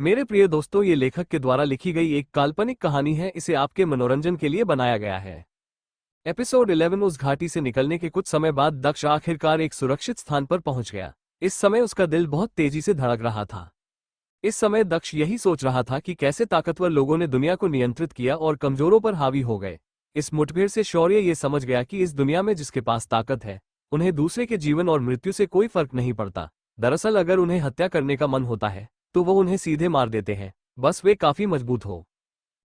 मेरे प्रिय दोस्तों, ये लेखक के द्वारा लिखी गई एक काल्पनिक कहानी है। इसे आपके मनोरंजन के लिए बनाया गया है। एपिसोड 11। उस घाटी से निकलने के कुछ समय बाद दक्ष आखिरकार एक सुरक्षित स्थान पर पहुंच गया। इस समय उसका दिल बहुत तेजी से धड़क रहा था। इस समय दक्ष यही सोच रहा था कि कैसे ताकतवर लोगों ने दुनिया को नियंत्रित किया और कमजोरों पर हावी हो गए। इस मुठभेड़ से शौर्य ये समझ गया कि इस दुनिया में जिसके पास ताकत है, उन्हें दूसरे के जीवन और मृत्यु से कोई फर्क नहीं पड़ता। दरअसल अगर उन्हें हत्या करने का मन होता है तो वो उन्हें सीधे मार देते हैं, बस वे काफी मजबूत हो।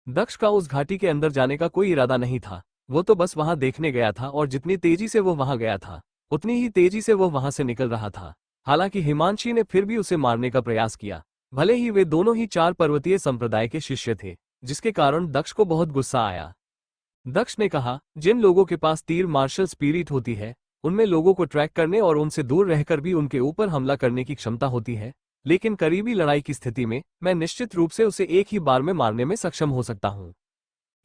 दक्ष का उस घाटी के अंदर जाने का कोई इरादा नहीं था। वो तो बस वहां देखने गया था और जितनी तेजी से वो वहां गया था उतनी ही तेजी से वो वहां से निकल रहा था। हालांकि हिमांशी ने फिर भी उसे मारने का प्रयास किया। भले ही वे दोनों ही 4 पर्वतीय संप्रदाय के शिष्य थे, जिसके कारण दक्ष को बहुत गुस्सा आया। दक्ष ने कहा, जिन लोगों के पास तीर मार्शल स्पिरिट होती है, उनमें लोगों को ट्रैक करने और उनसे दूर रहकर भी उनके ऊपर हमला करने की क्षमता होती है, लेकिन करीबी लड़ाई की स्थिति में मैं निश्चित रूप से उसे एक ही बार में मारने में सक्षम हो सकता हूं।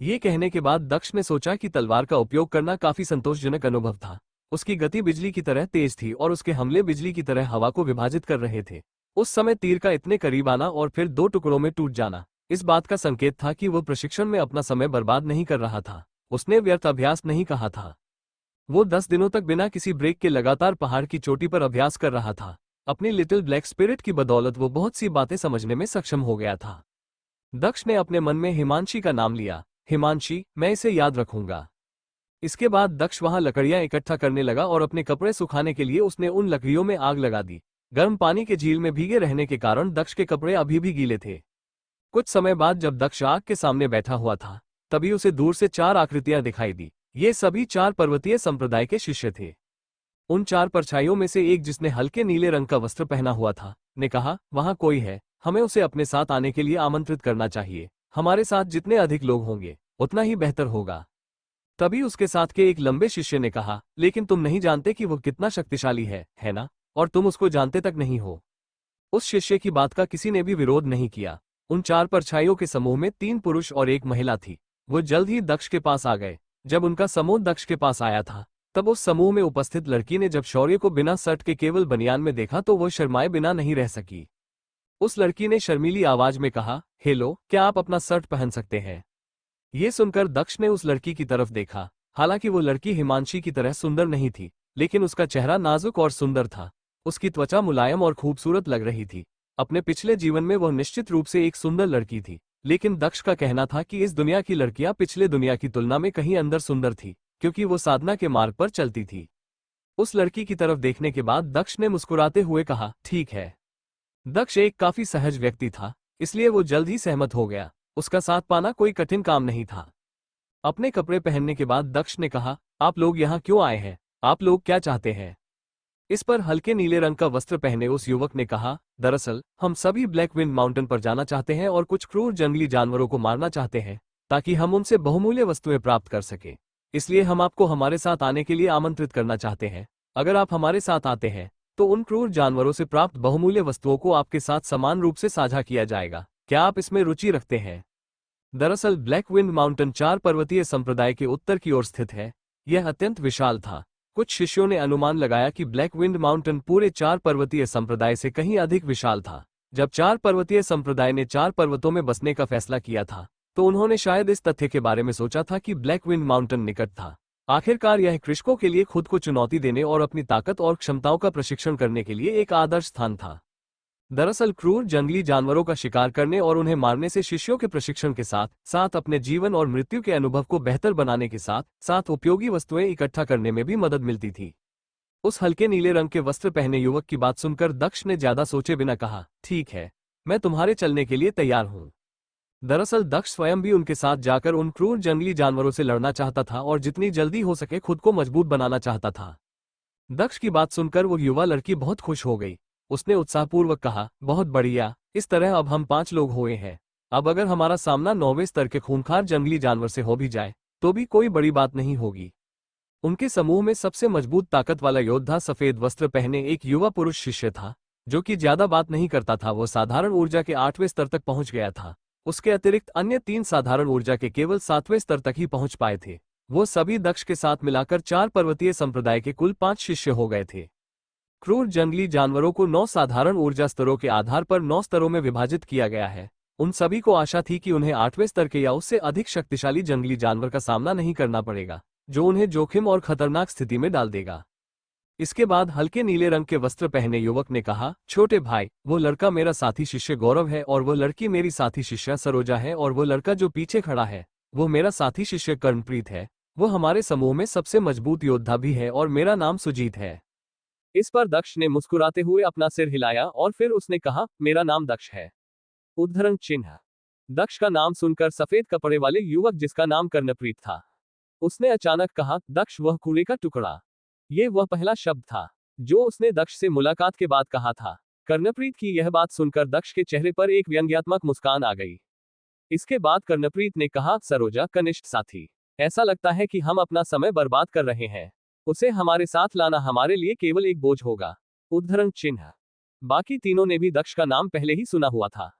ये कहने के बाद दक्ष ने सोचा कि तलवार का उपयोग करना काफी संतोषजनक अनुभव था। उसकी गति बिजली की तरह तेज थी और उसके हमले बिजली की तरह हवा को विभाजित कर रहे थे। उस समय तीर का इतने करीब आना और फिर 2 टुकड़ों में टूट जाना इस बात का संकेत था कि वो प्रशिक्षण में अपना समय बर्बाद नहीं कर रहा था। उसने व्यर्थ अभ्यास नहीं कहा था। वो 10 दिनों तक बिना किसी ब्रेक के लगातार पहाड़ की चोटी पर अभ्यास कर रहा था। अपनी लिटिल ब्लैक स्पिरिट की बदौलत वो बहुत सी बातें समझने में सक्षम हो गया था। दक्ष ने अपने मन में हिमांशी का नाम लिया। हिमांशी, मैं इसे याद रखूंगा। इसके बाद दक्ष वहां लकड़ियां इकट्ठा करने लगा और अपने कपड़े सुखाने के लिए उसने उन लकड़ियों में आग लगा दी। गर्म पानी के झील में भीगे रहने के कारण दक्ष के कपड़े अभी भी गीले थे। कुछ समय बाद जब दक्ष आग के सामने बैठा हुआ था, तभी उसे दूर से 4 आकृतियां दिखाई दी। ये सभी 4 पर्वतीय संप्रदाय के शिष्य थे। उन 4 परछाइयों में से एक, जिसने हल्के नीले रंग का वस्त्र पहना हुआ था, ने कहा, वहां कोई है, हमें उसे अपने साथ आने के लिए आमंत्रित करना चाहिए। हमारे साथ जितने अधिक लोग होंगे उतना ही बेहतर होगा। तभी उसके साथ के एक लंबे शिष्य ने कहा, लेकिन तुम नहीं जानते कि वो कितना शक्तिशाली है ना? और तुम उसको जानते तक नहीं हो। उस शिष्य की बात का किसी ने भी विरोध नहीं किया। उन 4 परछाइयों के समूह में 3 पुरुष और 1 महिला थी। वो जल्द ही दक्ष के पास आ गए। जब उनका समूह दक्ष के पास आया था, तब उस समूह में उपस्थित लड़की ने जब शौर्य को बिना शर्ट के केवल बनियान में देखा तो वो शर्माए बिना नहीं रह सकी। उस लड़की ने शर्मीली आवाज में कहा, हेलो, क्या आप अपना शर्ट पहन सकते हैं? ये सुनकर दक्ष ने उस लड़की की तरफ देखा। हालांकि वो लड़की हिमांशी की तरह सुंदर नहीं थी, लेकिन उसका चेहरा नाजुक और सुंदर था। उसकी त्वचा मुलायम और खूबसूरत लग रही थी। अपने पिछले जीवन में वह निश्चित रूप से एक सुंदर लड़की थी, लेकिन दक्ष का कहना था कि इस दुनिया की लड़कियां पिछले दुनिया की तुलना में कहीं अंदर सुंदर थी, क्योंकि वो साधना के मार्ग पर चलती थी। उस लड़की की तरफ देखने के बाद दक्ष ने मुस्कुराते हुए कहा, ठीक है। दक्ष एक काफी सहज व्यक्ति था, इसलिए वो जल्द ही सहमत हो गया। उसका साथ पाना कोई कठिन काम नहीं था। अपने कपड़े पहनने के बाद दक्ष ने कहा, आप लोग यहाँ क्यों आए हैं? आप लोग क्या चाहते हैं? इस पर हल्के नीले रंग का वस्त्र पहने उस युवक ने कहा, दरअसल हम सभी ब्लैक विंड माउंटेन पर जाना चाहते हैं और कुछ क्रूर जंगली जानवरों को मारना चाहते हैं, ताकि हम उनसे बहुमूल्य वस्तुएं प्राप्त कर सकें। इसलिए हम आपको हमारे साथ आने के लिए आमंत्रित करना चाहते हैं। अगर आप हमारे साथ आते हैं तो उन क्रूर जानवरों से प्राप्त बहुमूल्य वस्तुओं को आपके साथ समान रूप से साझा किया जाएगा। क्या आप इसमें रुचि रखते हैं? दरअसल ब्लैक विंड माउंटेन 4 पर्वतीय संप्रदाय के उत्तर की ओर स्थित है। यह अत्यंत विशाल था। कुछ शिष्यों ने अनुमान लगाया कि ब्लैक विंड माउंटेन पूरे 4 पर्वतीय संप्रदाय से कहीं अधिक विशाल था। जब 4 पर्वतीय संप्रदाय ने 4 पर्वतों में बसने का फैसला किया था, तो उन्होंने शायद इस तथ्य के बारे में सोचा था कि ब्लैक विंड माउंटेन निकट था। आखिरकार यह कृषकों के लिए खुद को चुनौती देने और अपनी ताकत और क्षमताओं का प्रशिक्षण करने के लिए एक आदर्श स्थान था। दरअसल क्रूर जंगली जानवरों का शिकार करने और उन्हें मारने से शिष्यों के प्रशिक्षण के साथ साथ अपने जीवन और मृत्यु के अनुभव को बेहतर बनाने के साथ साथ उपयोगी वस्तुएं इकट्ठा करने में भी मदद मिलती थी। उस हल्के नीले रंग के वस्त्र पहने युवक की बात सुनकर दक्ष ने ज्यादा सोचे बिना कहा, ठीक है, मैं तुम्हारे चलने के लिए तैयार हूं। दरअसल दक्ष स्वयं भी उनके साथ जाकर उन क्रूर जंगली जानवरों से लड़ना चाहता था और जितनी जल्दी हो सके खुद को मजबूत बनाना चाहता था। दक्ष की बात सुनकर वो युवा लड़की बहुत खुश हो गई। उसने उत्साहपूर्वक कहा, बहुत बढ़िया, इस तरह अब हम 5 लोग हुए हैं। अब अगर हमारा सामना 9वें स्तर के खूंखार जंगली जानवर से हो भी जाए तो भी कोई बड़ी बात नहीं होगी। उनके समूह में सबसे मजबूत ताकत वाला योद्धा सफेद वस्त्र पहने एक युवा पुरुष शिष्य था, जो कि ज्यादा बात नहीं करता था। वो साधारण ऊर्जा के 8वें स्तर तक पहुंच गया था। उसके अतिरिक्त अन्य 3 साधारण ऊर्जा के केवल 7वें स्तर तक ही पहुंच पाए थे। वो सभी दक्ष के साथ मिलाकर 4 पर्वतीय संप्रदाय के कुल 5 शिष्य हो गए थे। क्रूर जंगली जानवरों को 9 साधारण ऊर्जा स्तरों के आधार पर 9 स्तरों में विभाजित किया गया है। उन सभी को आशा थी कि उन्हें 8वें स्तर के या उससे अधिक शक्तिशाली जंगली जानवर का सामना नहीं करना पड़ेगा, जो उन्हें जोखिम और खतरनाक स्थिति में डाल देगा। इसके बाद हल्के नीले रंग के वस्त्र पहने युवक ने कहा, छोटे भाई, वो लड़का मेरा साथी शिष्य गौरव है और वो लड़की मेरी साथी शिष्या सरोजा है और वो लड़का जो पीछे खड़ा है वो मेरा साथी शिष्य कर्णप्रीत है। वो हमारे समूह में सबसे मजबूत योद्धा भी है और मेरा नाम सुजीत है। इस पर दक्ष ने मुस्कुराते हुए अपना सिर हिलाया और फिर उसने कहा, मेरा नाम दक्ष है। उद्धरण चिन्ह। दक्ष का नाम सुनकर सफेद कपड़े वाले युवक जिसका नाम कर्णप्रीत था, उसने अचानक कहा, दक्ष वह कूड़े का टुकड़ा। ये वह पहला शब्द था जो उसने दक्ष से मुलाकात के बाद कहा था। कर्णप्रीत की यह बात सुनकर दक्ष के चेहरे पर एक व्यंग्यात्मक मुस्कान आ गई। इसके बाद कर्णप्रीत ने कहा, सरोजा, कनिष्ठ साथी, ऐसा लगता है कि हम अपना समय बर्बाद कर रहे हैं। उसे हमारे साथ लाना हमारे लिए केवल एक बोझ होगा। उद्धरण चिन्ह। बाकी तीनों ने भी दक्ष का नाम पहले ही सुना हुआ था।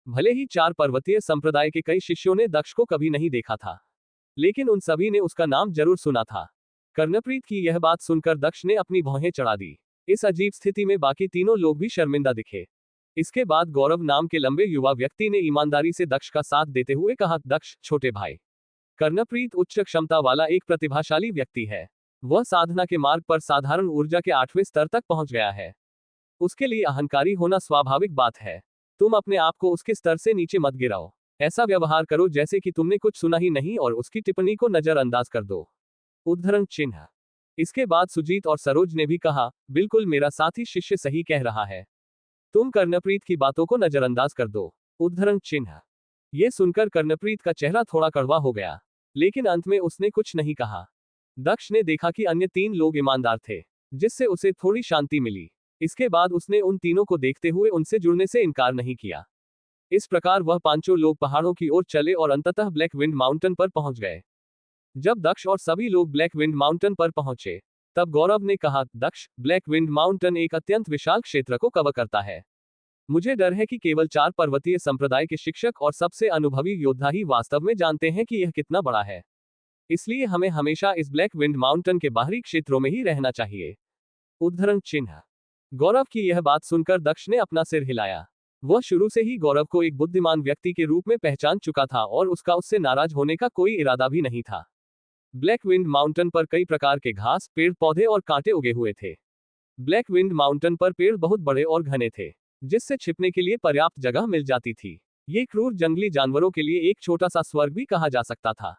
भले ही 4 पर्वतीय संप्रदाय के कई शिष्यों ने दक्ष को कभी नहीं देखा था, लेकिन उन सभी ने उसका नाम जरूर सुना था। कर्णप्रीत की यह बात सुनकर दक्ष ने अपनी भौहें चढ़ा दी। इस अजीब स्थिति में बाकी तीनों लोग भी शर्मिंदा दिखे। इसके बाद गौरव नाम के लंबे युवा व्यक्ति ने ईमानदारी से दक्ष का साथ देते हुए कहा, दक्ष, छोटे भाई, कर्णप्रीत उच्च क्षमता वाला एक प्रतिभाशाली व्यक्ति है। वह साधना के मार्ग पर साधारण ऊर्जा के 8वें स्तर तक पहुंच गया है। उसके लिए अहंकारी होना स्वाभाविक बात है। तुम अपने आप को उसके स्तर से नीचे मत गिराओ। ऐसा व्यवहार करो जैसे कि तुमने कुछ सुना ही नहीं और उसकी टिप्पणी को नजरअंदाज कर दो। उद्धरण चिन्ह। इसके बाद सुजीत और सरोज ने भी कहा, बिल्कुल, मेरा साथी शिष्य सही कह रहा है। तुम कर्णप्रीत की बातों को नजरअंदाज कर दो। उद्धरण चिन्ह। यह सुनकर कर्णप्रीत का चेहरा थोड़ा कड़वा हो गया, लेकिन अंत में उसने कुछ नहीं कहा। दक्ष ने देखा कि अन्य 3 लोग ईमानदार थे, जिससे उसे थोड़ी शांति मिली। इसके बाद उसने उन तीनों को देखते हुए उनसे जुड़ने से इनकार नहीं किया। इस प्रकार वह 5 लोग पहाड़ों की ओर चले और अंततः ब्लैक विंड माउंटेन पर पहुंच गए। जब दक्ष और सभी लोग ब्लैक विंड माउंटेन पर पहुंचे, तब गौरव ने कहा, दक्ष, ब्लैक विंड माउंटेन एक अत्यंत विशाल क्षेत्र को कवर करता है। मुझे डर है कि केवल 4 पर्वतीय संप्रदाय के शिक्षक और सबसे अनुभवी योद्धा ही वास्तव में जानते हैं कि यह कितना बड़ा है। इसलिए हमें हमेशा इस ब्लैक विंड माउंटेन के बाहरी क्षेत्रों में ही रहना चाहिए। उद्धरण चिन्ह। गौरव की यह बात सुनकर दक्ष ने अपना सिर हिलाया। वह शुरू से ही गौरव को एक बुद्धिमान व्यक्ति के रूप में पहचान चुका था और उसका उससे नाराज होने का कोई इरादा भी नहीं था। ब्लैक विंड माउंटेन पर कई प्रकार के घास, पेड़ पौधे और कांटे उगे हुए थे। ब्लैक विंड माउंटेन पर पेड़ बहुत बड़े और घने थे, जिससे छिपने के लिए पर्याप्त जगह मिल जाती थी। ये क्रूर जंगली जानवरों के लिए एक छोटा सा स्वर्ग भी कहा जा सकता था।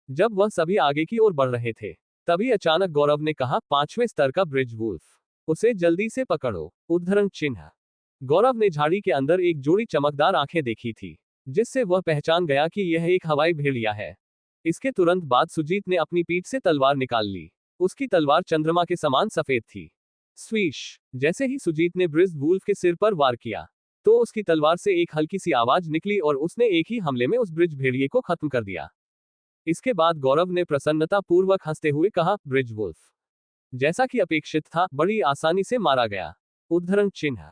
जब वह सभी आगे की ओर बढ़ रहे थे, तभी अचानक गौरव ने कहा, 5वें स्तर का ब्रिज वुल्फ, उसे जल्दी से पकड़ो। उद्धरण चिन्ह। गौरव ने झाड़ी के अंदर एक जोड़ी चमकदार आंखें देखी थी, जिससे वह पहचान गया कि यह एक हवाई भेड़िया है। इसके तुरंत बाद सुजीत ने अपनी पीठ से तलवार निकाल ली। उसकी तलवार चंद्रमा के समान सफेद थी। स्वीश। जैसे ही सुजीत ने ब्रिज वुल्फ के सिर पर वार किया, तो उसकी तलवार से एक हल्की सी आवाज निकली और उसने एक ही हमले में उस ब्रिज भेड़िए को खत्म कर दिया। इसके बाद गौरव ने प्रसन्नता पूर्वक हंसते हुए कहा, ब्रिज वुल्फ, जैसा कि अपेक्षित था, बड़ी आसानी से मारा गया। उद्धरण चिन्ह।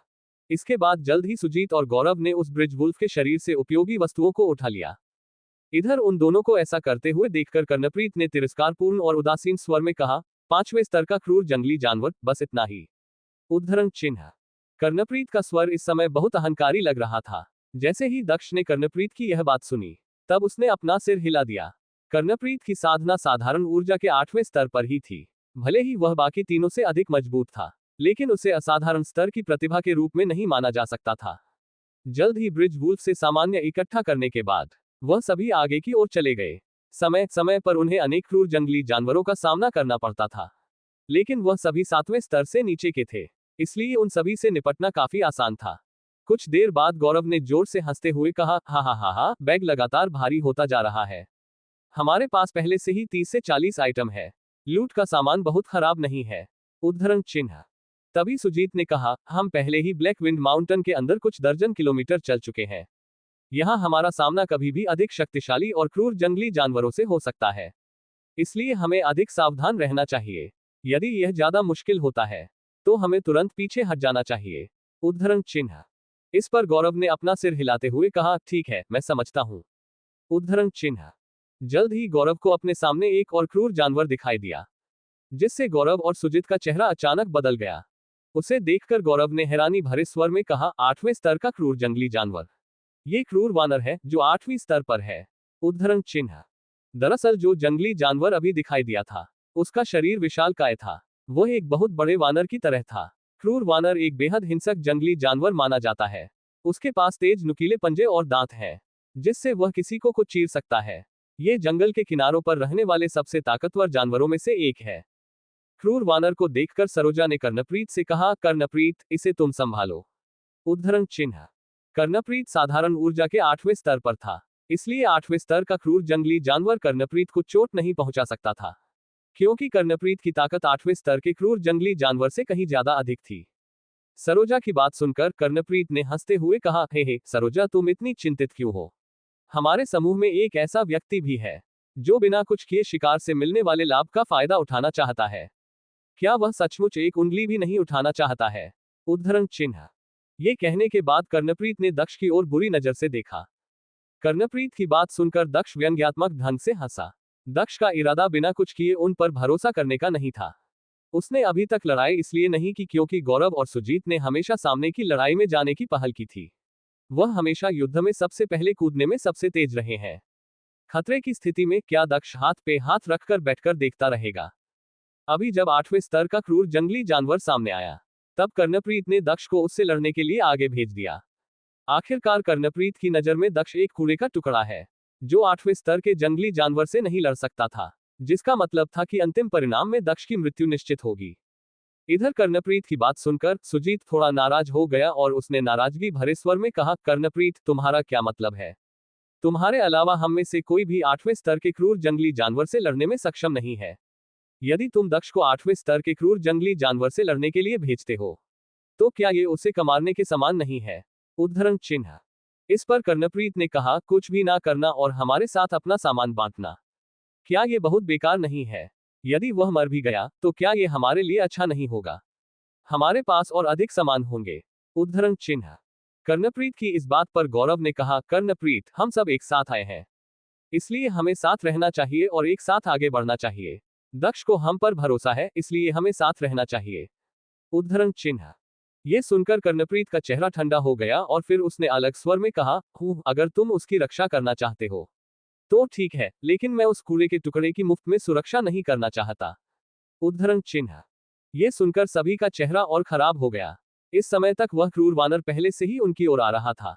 इसके बाद जल्द ही सुजीत और गौरव ने उस ब्रिज वुल्फ के शरीर से उपयोगी वस्तुओं को उठा लिया। इधर उन दोनों को ऐसा करते हुए देखकर कर्णप्रीत ने तिरस्कारपूर्ण और उदासीन स्वर में कहा, 5वें स्तर का क्रूर जंगली जानवर, बस इतना ही। उद्धरण चिन्ह। कर्णप्रीत का स्वर इस समय बहुत अहंकारी लग रहा था। जैसे ही दक्ष ने कर्णप्रीत की यह बात सुनी, तब उसने अपना सिर हिला दिया। कर्णप्रीत की साधना साधारण ऊर्जा के 8वें स्तर पर ही थी। भले ही वह बाकी तीनों से अधिक मजबूत था, लेकिन उसे असाधारण स्तर की प्रतिभा के रूप में नहीं माना जा सकता था। जल्द ही ब्रिज वुल्फ से सामान्य इकट्ठा करने के बाद वह सभी आगे की ओर चले गए। समय समय पर उन्हें अनेक क्रूर जंगली जानवरों का सामना करना पड़ता था, लेकिन वह सभी 7वें स्तर से नीचे के थे, इसलिए उन सभी से निपटना काफी आसान था। कुछ देर बाद गौरव ने जोर से हंसते हुए कहा, हा हा हा हा, बैग लगातार भारी होता जा रहा है। हमारे पास पहले से ही 30 से 40 आइटम है। लूट का सामान बहुत खराब नहीं है। उद्धरण चिन्ह। तभी सुजीत ने कहा, हम पहले ही ब्लैक विंड माउंटेन के अंदर कुछ दर्जन किलोमीटर चल चुके हैं। यहाँ हमारा सामना कभी भी अधिक शक्तिशाली और क्रूर जंगली जानवरों से हो सकता है, इसलिए हमें अधिक सावधान रहना चाहिए। यदि यह ज्यादा मुश्किल होता है, तो हमें तुरंत पीछे हट जाना चाहिए। उद्धरण चिन्ह। इस पर गौरव ने अपना सिर हिलाते हुए कहा, ठीक है, मैं समझता हूँ। उद्धरण चिन्ह। जल्द ही गौरव को अपने सामने एक और क्रूर जानवर दिखाई दिया, जिससे गौरव और सुजीत का चेहरा अचानक बदल गया। उसे देखकर गौरव ने हैरानी भरे स्वर में कहा, 8वें स्तर का क्रूर जंगली जानवर। ये क्रूर वानर है जो 8वीं स्तर पर है। उद्धरण चिन्ह। दरअसल जो जंगली जानवर अभी दिखाई दिया था, उसका शरीर विशालकाय था। वह एक बहुत बड़े वानर की तरह था। क्रूर वानर एक बेहद हिंसक जंगली जानवर माना जाता है। उसके पास तेज नुकीले पंजे और दांत हैं, जिससे वह किसी को चीर सकता है। ये जंगल के किनारों पर रहने वाले सबसे ताकतवर जानवरों में से एक है। क्रूर वानर को देखकर सरोजा ने कर्णप्रीत से कहा, कर्णप्रीत, इसे तुम संभालो। उद्धरण चिन्ह। कर्णप्रीत साधारण ऊर्जा के 8वें स्तर पर था, इसलिए 8वें स्तर का क्रूर जंगली जानवर कर्णप्रीत को चोट नहीं पहुंचा सकता था, क्योंकि कर्णप्रीत की ताकत 8वें स्तर के क्रूर जंगली जानवर से कहीं ज्यादा अधिक थी। सरोजा की बात सुनकर कर्णप्रीत ने हंसते हुए कहा, हे सरोजा, तुम इतनी चिंतित क्यों हो? हमारे समूह में एक ऐसा व्यक्ति भी है जो बिना कुछ किए शिकार से मिलने वाले लाभ का फायदा उठाना चाहता है। क्या वह सचमुच एक उंगली भी नहीं उठाना चाहता है? उद्धरण चिन्ह। ये कहने के बाद कर्णप्रीत ने दक्ष की ओर बुरी नजर से देखा। कर्णप्रीत की बात सुनकर दक्ष व्यंग्यात्मक ढंग से हंसा। दक्ष का इरादा बिना कुछ किए उन पर भरोसा करने का नहीं था। उसने अभी तक लड़ाई इसलिए नहीं की क्योंकि गौरव और सुजीत ने हमेशा सामने की लड़ाई में जाने की पहल की थी। वह हमेशा युद्ध में सबसे पहले कूदने में सबसे तेज रहे हैं। खतरे की स्थिति में क्या दक्ष हाथ पे हाथ रखकर बैठकर देखता रहेगा? अभी जब 8वें स्तर का क्रूर जंगली जानवर सामने आया, तब कर्णप्रीत ने दक्ष को उससे लड़ने के लिए आगे भेज दिया। आखिरकार कर्णप्रीत की नजर में दक्ष एक कूड़े का टुकड़ा है, जो 8वें स्तर के जंगली जानवर से नहीं लड़ सकता था, जिसका मतलब था कि अंतिम परिणाम में दक्ष की मृत्यु निश्चित होगी। इधर कर्णप्रीत की बात सुनकर सुजीत थोड़ा नाराज हो गया और उसने नाराजगी भरे स्वर में कहा, कर्णप्रीत, तुम्हारा क्या मतलब है? तुम्हारे अलावा हम में से कोई भी 8वें स्तर के क्रूर जंगली जानवर से लड़ने में सक्षम नहीं है। यदि तुम दक्ष को 8वें स्तर के क्रूर जंगली जानवर से लड़ने के लिए भेजते हो, तो क्या ये उसे मारने के समान नहीं है? उद्धरण चिन्ह। इस पर कर्णप्रीत ने कहा, कुछ भी ना करना और हमारे साथ अपना सामान बांटना। क्या ये बहुत बेकार नहीं है? यदि वह मर भी गया तो क्या ये हमारे लिए अच्छा नहीं होगा? हमारे पास और अधिक सामान होंगे। उद्धरण चिन्ह। कर्णप्रीत की इस बात पर गौरव ने कहा, कर्णप्रीत, हम सब एक साथ आए हैं, इसलिए हमें साथ रहना चाहिए और एक साथ आगे बढ़ना चाहिए। दक्ष को हम पर भरोसा है, इसलिए हमें साथ रहना चाहिए। उद्धरण चिन्ह। ये सुनकर कर्णप्रीत का चेहरा ठंडा हो गया और फिर उसने अलग स्वर में कहा, अगर तुम उसकी रक्षा करना चाहते हो तो ठीक है, लेकिन मैं उस कूड़े के टुकड़े की मुफ्त में सुरक्षा नहीं करना चाहता। उद्धरण चिन्ह। ये सुनकर सभी का चेहरा और खराब हो गया। इस समय तक वह क्रूर वानर पहले से ही उनकी ओर आ रहा था।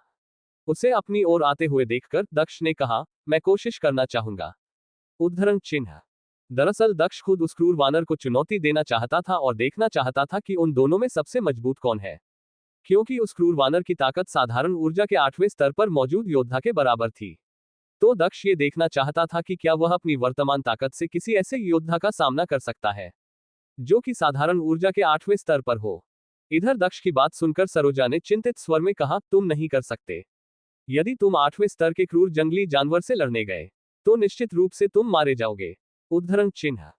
उसे अपनी ओर आते हुए देखकर दक्ष ने कहा, मैं कोशिश करना चाहूंगा। उद्धरण चिन्ह। दरअसल दक्ष खुद उस क्रूर वानर को चुनौती देना चाहता था और देखना चाहता था कि उन दोनों में सबसे मजबूत कौन है, क्योंकि उस क्रूर वानर की ताकत साधारण ऊर्जा के 8वें स्तर पर मौजूद योद्धा के बराबर थी। तो दक्ष ये देखना चाहता था कि क्या वह अपनी वर्तमान ताकत से किसी ऐसे योद्धा का सामना कर सकता है जो कि साधारण ऊर्जा के 8वें स्तर पर हो। इधर दक्ष की बात सुनकर सरोजा ने चिंतित स्वर में कहा, तुम नहीं कर सकते। यदि तुम 8वें स्तर के क्रूर जंगली जानवर से लड़ने गए तो निश्चित रूप से तुम मारे जाओगे। उद्धरण चिन्ह।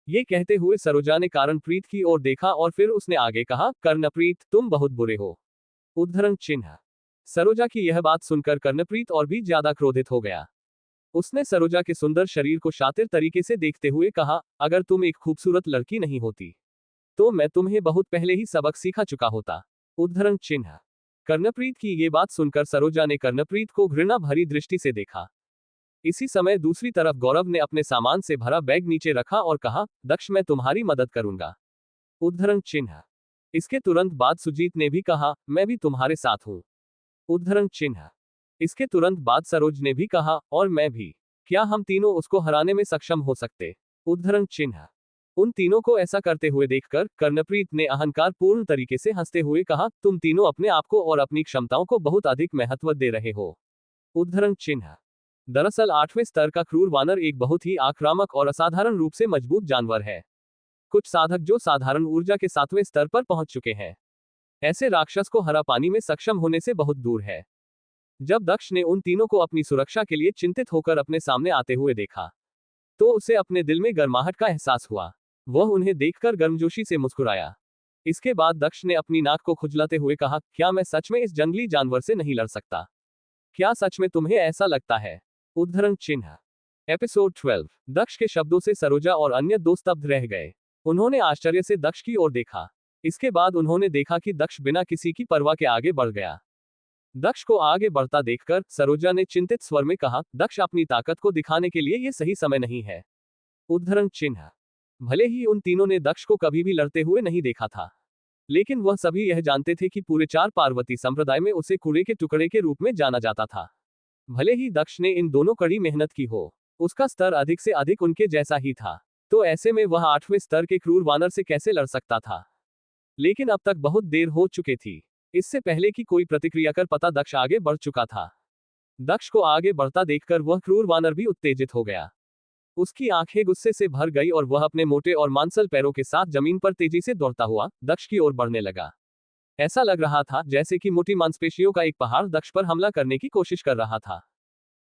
ये कहते हुए सरोजा ने कर्णप्रीत की ओर देखा और फिर उसने आगे कहा, कर्णप्रीत, तुम बहुत बुरे हो। उद्धरण चिन्ह। सरोजा की यह बात सुनकर कर्णप्रीत और भी ज्यादा क्रोधित हो गया। उसने सरोजा के सुंदर शरीर को शातिर तरीके से देखते हुए कहा, अगर तुम एक खूबसूरत लड़की नहीं होती तो मैं तुम्हें बहुत पहले ही सबक सिखा चुका होता। उद्धरण चिन्ह। कर्णप्रीत की ये बात सुनकर सरोजा ने कर्णप्रीत को घृणा भरी दृष्टि से देखा। इसी समय दूसरी तरफ गौरव ने अपने सामान से भरा बैग नीचे रखा और कहा, दक्ष, मैं तुम्हारी मदद करूंगा। उद्धरण चिन्ह। इसके तुरंत बाद सुजीत ने भी कहा, मैं भी तुम्हारे साथ हूं। उद्धरण चिन्ह। इसके तुरंत बाद सरोज ने भी कहा, और मैं भी। क्या हम तीनों उसको हराने में सक्षम हो सकते? उद्धरण चिन्ह। उन तीनों को ऐसा करते हुए देखकर कर्णप्रीत ने अहंकार पूर्ण तरीके से हंसते हुए कहा, तुम तीनों अपने आप को और अपनी क्षमताओं को बहुत अधिक महत्व दे रहे हो। उद्धरण चिन्ह। दरअसल 8वें स्तर का क्रूर वानर एक बहुत ही आक्रामक और असाधारण रूप से मजबूत जानवर है। कुछ साधक जो साधारण ऊर्जा के 7वें स्तर पर पहुंच चुके हैं, ऐसे राक्षस को हरा पानी में सक्षम होने से बहुत दूर है। जब दक्ष ने उन तीनों को अपनी सुरक्षा के लिए चिंतित होकर अपने सामने आते हुए देखा, तो उसे अपने दिल में गर्माहट का एहसास हुआ। वह उन्हें देखकर गर्मजोशी से मुस्कुराया। इसके बाद दक्ष ने अपनी नाक को खुजलाते हुए कहा, क्या मैं सच में इस जंगली जानवर से नहीं लड़ सकता? क्या सच में तुम्हें ऐसा लगता है? उद्धरण चिन्ह। एपिसोड 12। दक्ष के शब्दों से सरोजा और अन्य दो स्तब्ध रह गए। उन्होंने आश्चर्य से दक्ष की ओर देखा। इसके बाद उन्होंने देखा कि दक्ष बिना किसी की परवाह के आगे बढ़ गया। दक्ष को आगे बढ़ता देखकर सरोजा ने चिंतित स्वर में कहा, दक्ष अपनी ताकत को दिखाने के लिए ये सही समय नहीं है। उद्धरण चिन्ह। भले ही उन तीनों ने दक्ष को कभी भी लड़ते हुए नहीं देखा था, लेकिन वह सभी यह जानते थे कि पूरे चार पार्वती संप्रदाय में उसे कूड़े के टुकड़े के रूप में जाना जाता था। भले ही दक्ष ने इन दोनों कड़ी मेहनत की हो, उसका स्तर अधिक से अधिक उनके जैसा ही था, तो ऐसे में वह 8वें स्तर के क्रूर वानर से कैसे लड़ सकता था। लेकिन अब तक बहुत देर हो चुकी थी। इससे पहले कि कोई प्रतिक्रिया कर पता दक्ष आगे बढ़ चुका था। दक्ष को आगे बढ़ता देखकर वह क्रूर वानर भी उत्तेजित हो गया। उसकी आंखें गुस्से से भर गई और वह अपने मोटे और मांसल पैरों के साथ जमीन पर तेजी से दौड़ता हुआ दक्ष की ओर बढ़ने लगा। ऐसा लग रहा था जैसे कि मोटी मांसपेशियों का एक पहाड़ दक्ष पर हमला करने की कोशिश कर रहा था।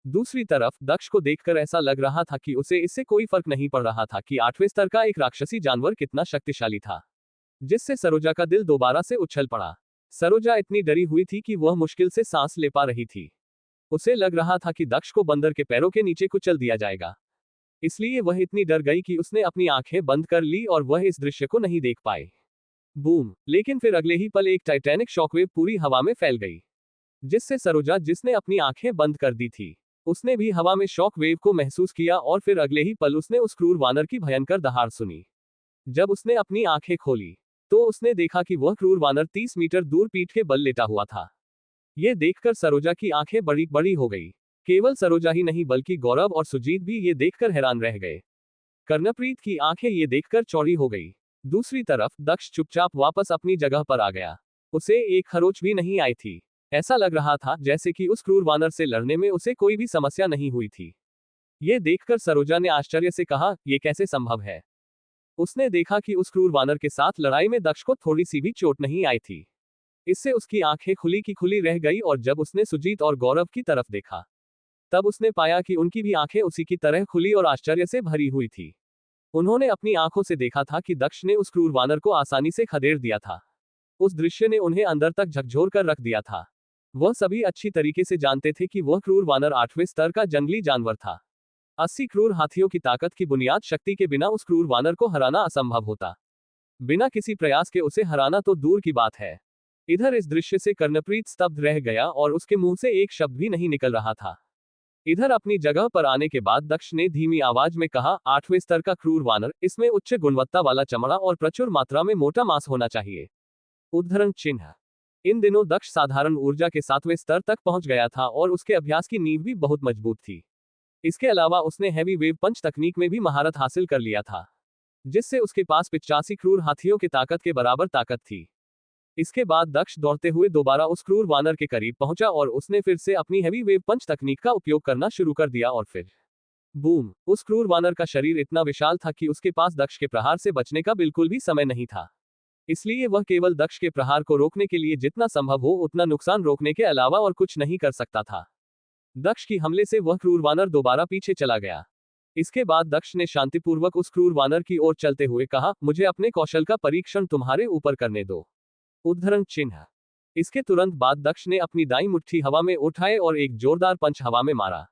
दूसरी तरफ दक्ष को देखकर ऐसा लग रहा था कि उसे इससे कोई फर्क नहीं पड़ रहा था कि 8वें स्तर का एक राक्षसी जानवर कितना शक्तिशाली था, जिससे सरोजा का दिल दोबारा से उछल पड़ा। सरोजा इतनी डरी हुई थी कि वह मुश्किल से सांस ले पा रही थी। उसे लग रहा था कि दक्ष को बंदर के पैरों के नीचे कुचल दिया जाएगा। इसलिए वह इतनी डर गई कि उसने अपनी आंखें बंद कर ली और वह इस दृश्य को नहीं देख पाए। बूम! लेकिन फिर अगले ही पल एक टाइटैनिक शॉकवेव पूरी हवा में फैल गई, जिससे सरोजा, जिसने अपनी आंखें बंद कर दी थी, उसने भी हवा में शॉक वेव को महसूस किया और फिर अगले ही पल उसने उस क्रूर वानर की भयंकर दहाड़ सुनी। जब उसने अपनी आंखें खोली तो उसने देखा कि वह क्रूर वानर 30 मीटर दूर पीठ के बल लेटा हुआ था। यह देखकर सरोजा की आंखें बड़ी बड़ी हो गई। केवल सरोजा ही नहीं बल्कि गौरव और सुजीत भी ये देखकर हैरान रह गए। कर्णप्रीत की आंखें ये देखकर चौड़ी हो गई। दूसरी तरफ दक्ष चुपचाप वापस अपनी जगह पर आ गया। उसे एक खरोच भी नहीं आई थी। ऐसा लग रहा था जैसे कि उस क्रूर वानर से लड़ने में उसे कोई भी समस्या नहीं हुई थी। यह देखकर सरोजा ने आश्चर्य से कहा, यह कैसे संभव है। उसने देखा कि उस क्रूर वानर के साथ लड़ाई में दक्ष को थोड़ी सी भी चोट नहीं आई थी। इससे उसकी आंखें खुली की खुली रह गई और जब उसने सुजीत और गौरव की तरफ देखा तब उसने पाया कि उनकी भी आंखें उसी की तरह खुली और आश्चर्य से भरी हुई थी। उन्होंने अपनी आंखों से देखा था कि दक्ष ने उस क्रूर वानर को आसानी से खदेड़ दिया था। उस दृश्य ने उन्हें अंदर तक झकझोर कर रख दिया था। वह सभी अच्छी तरीके से जानते थे कि वह क्रूर वानर 8वें स्तर का जंगली जानवर था। 80 क्रूर हाथियों की ताकत की बुनियाद शक्ति के बिना उस क्रूर वानर को हराना असंभव होता। बिना किसी प्रयास के उसे हराना तो दूर की बात है। इधर इस दृश्य से कर्णप्रीत स्तब्ध रह गया और उसके मुंह से एक शब्द भी नहीं निकल रहा था। इधर अपनी जगह पर आने के बाद दक्ष ने धीमी आवाज में कहा, 8वें स्तर का क्रूर वानर, इसमें उच्च गुणवत्ता वाला चमड़ा और प्रचुर मात्रा में मोटा मांस होना चाहिए। उद्धरण चिन्ह। इन दिनों दक्ष साधारण ऊर्जा के 7वें स्तर तक पहुंच गया था और उसके अभ्यास की नींव भी बहुत मजबूत थी। इसके अलावा उसने हैवी वेव पंच तकनीक में भी महारत हासिल कर लिया था, जिससे उसके पास 85 क्रूर हाथियों की ताकत के बराबर ताकत थी। इसके बाद दक्ष दौड़ते हुए दोबारा उस क्रूर वानर के करीब पहुंचा और उसने फिर से अपनी हैवी वेव पंच तकनीक का उपयोग करना शुरू कर दिया और फिर बूम! उस क्रूर वानर का शरीर इतना विशाल था कि उसके पास दक्ष के प्रहार से बचने का बिल्कुल भी समय नहीं था। इसलिए वह केवल दक्ष के प्रहार को रोकने के लिए जितना संभव हो उतना नुकसान रोकने के अलावा और कुछ नहीं कर सकता था। दक्ष की हमले से वह क्रूर वानर दोबारा पीछे चला गया। इसके बाद दक्ष ने शांतिपूर्वक उस क्रूर वानर की ओर चलते हुए कहा, मुझे अपने कौशल का परीक्षण तुम्हारे ऊपर करने दो। उद्धरण चिन्ह। इसके तुरंत बाद दक्ष ने अपनी दाईं मुट्ठी हवा में उठाए और एक जोरदार पंच हवा में मारा,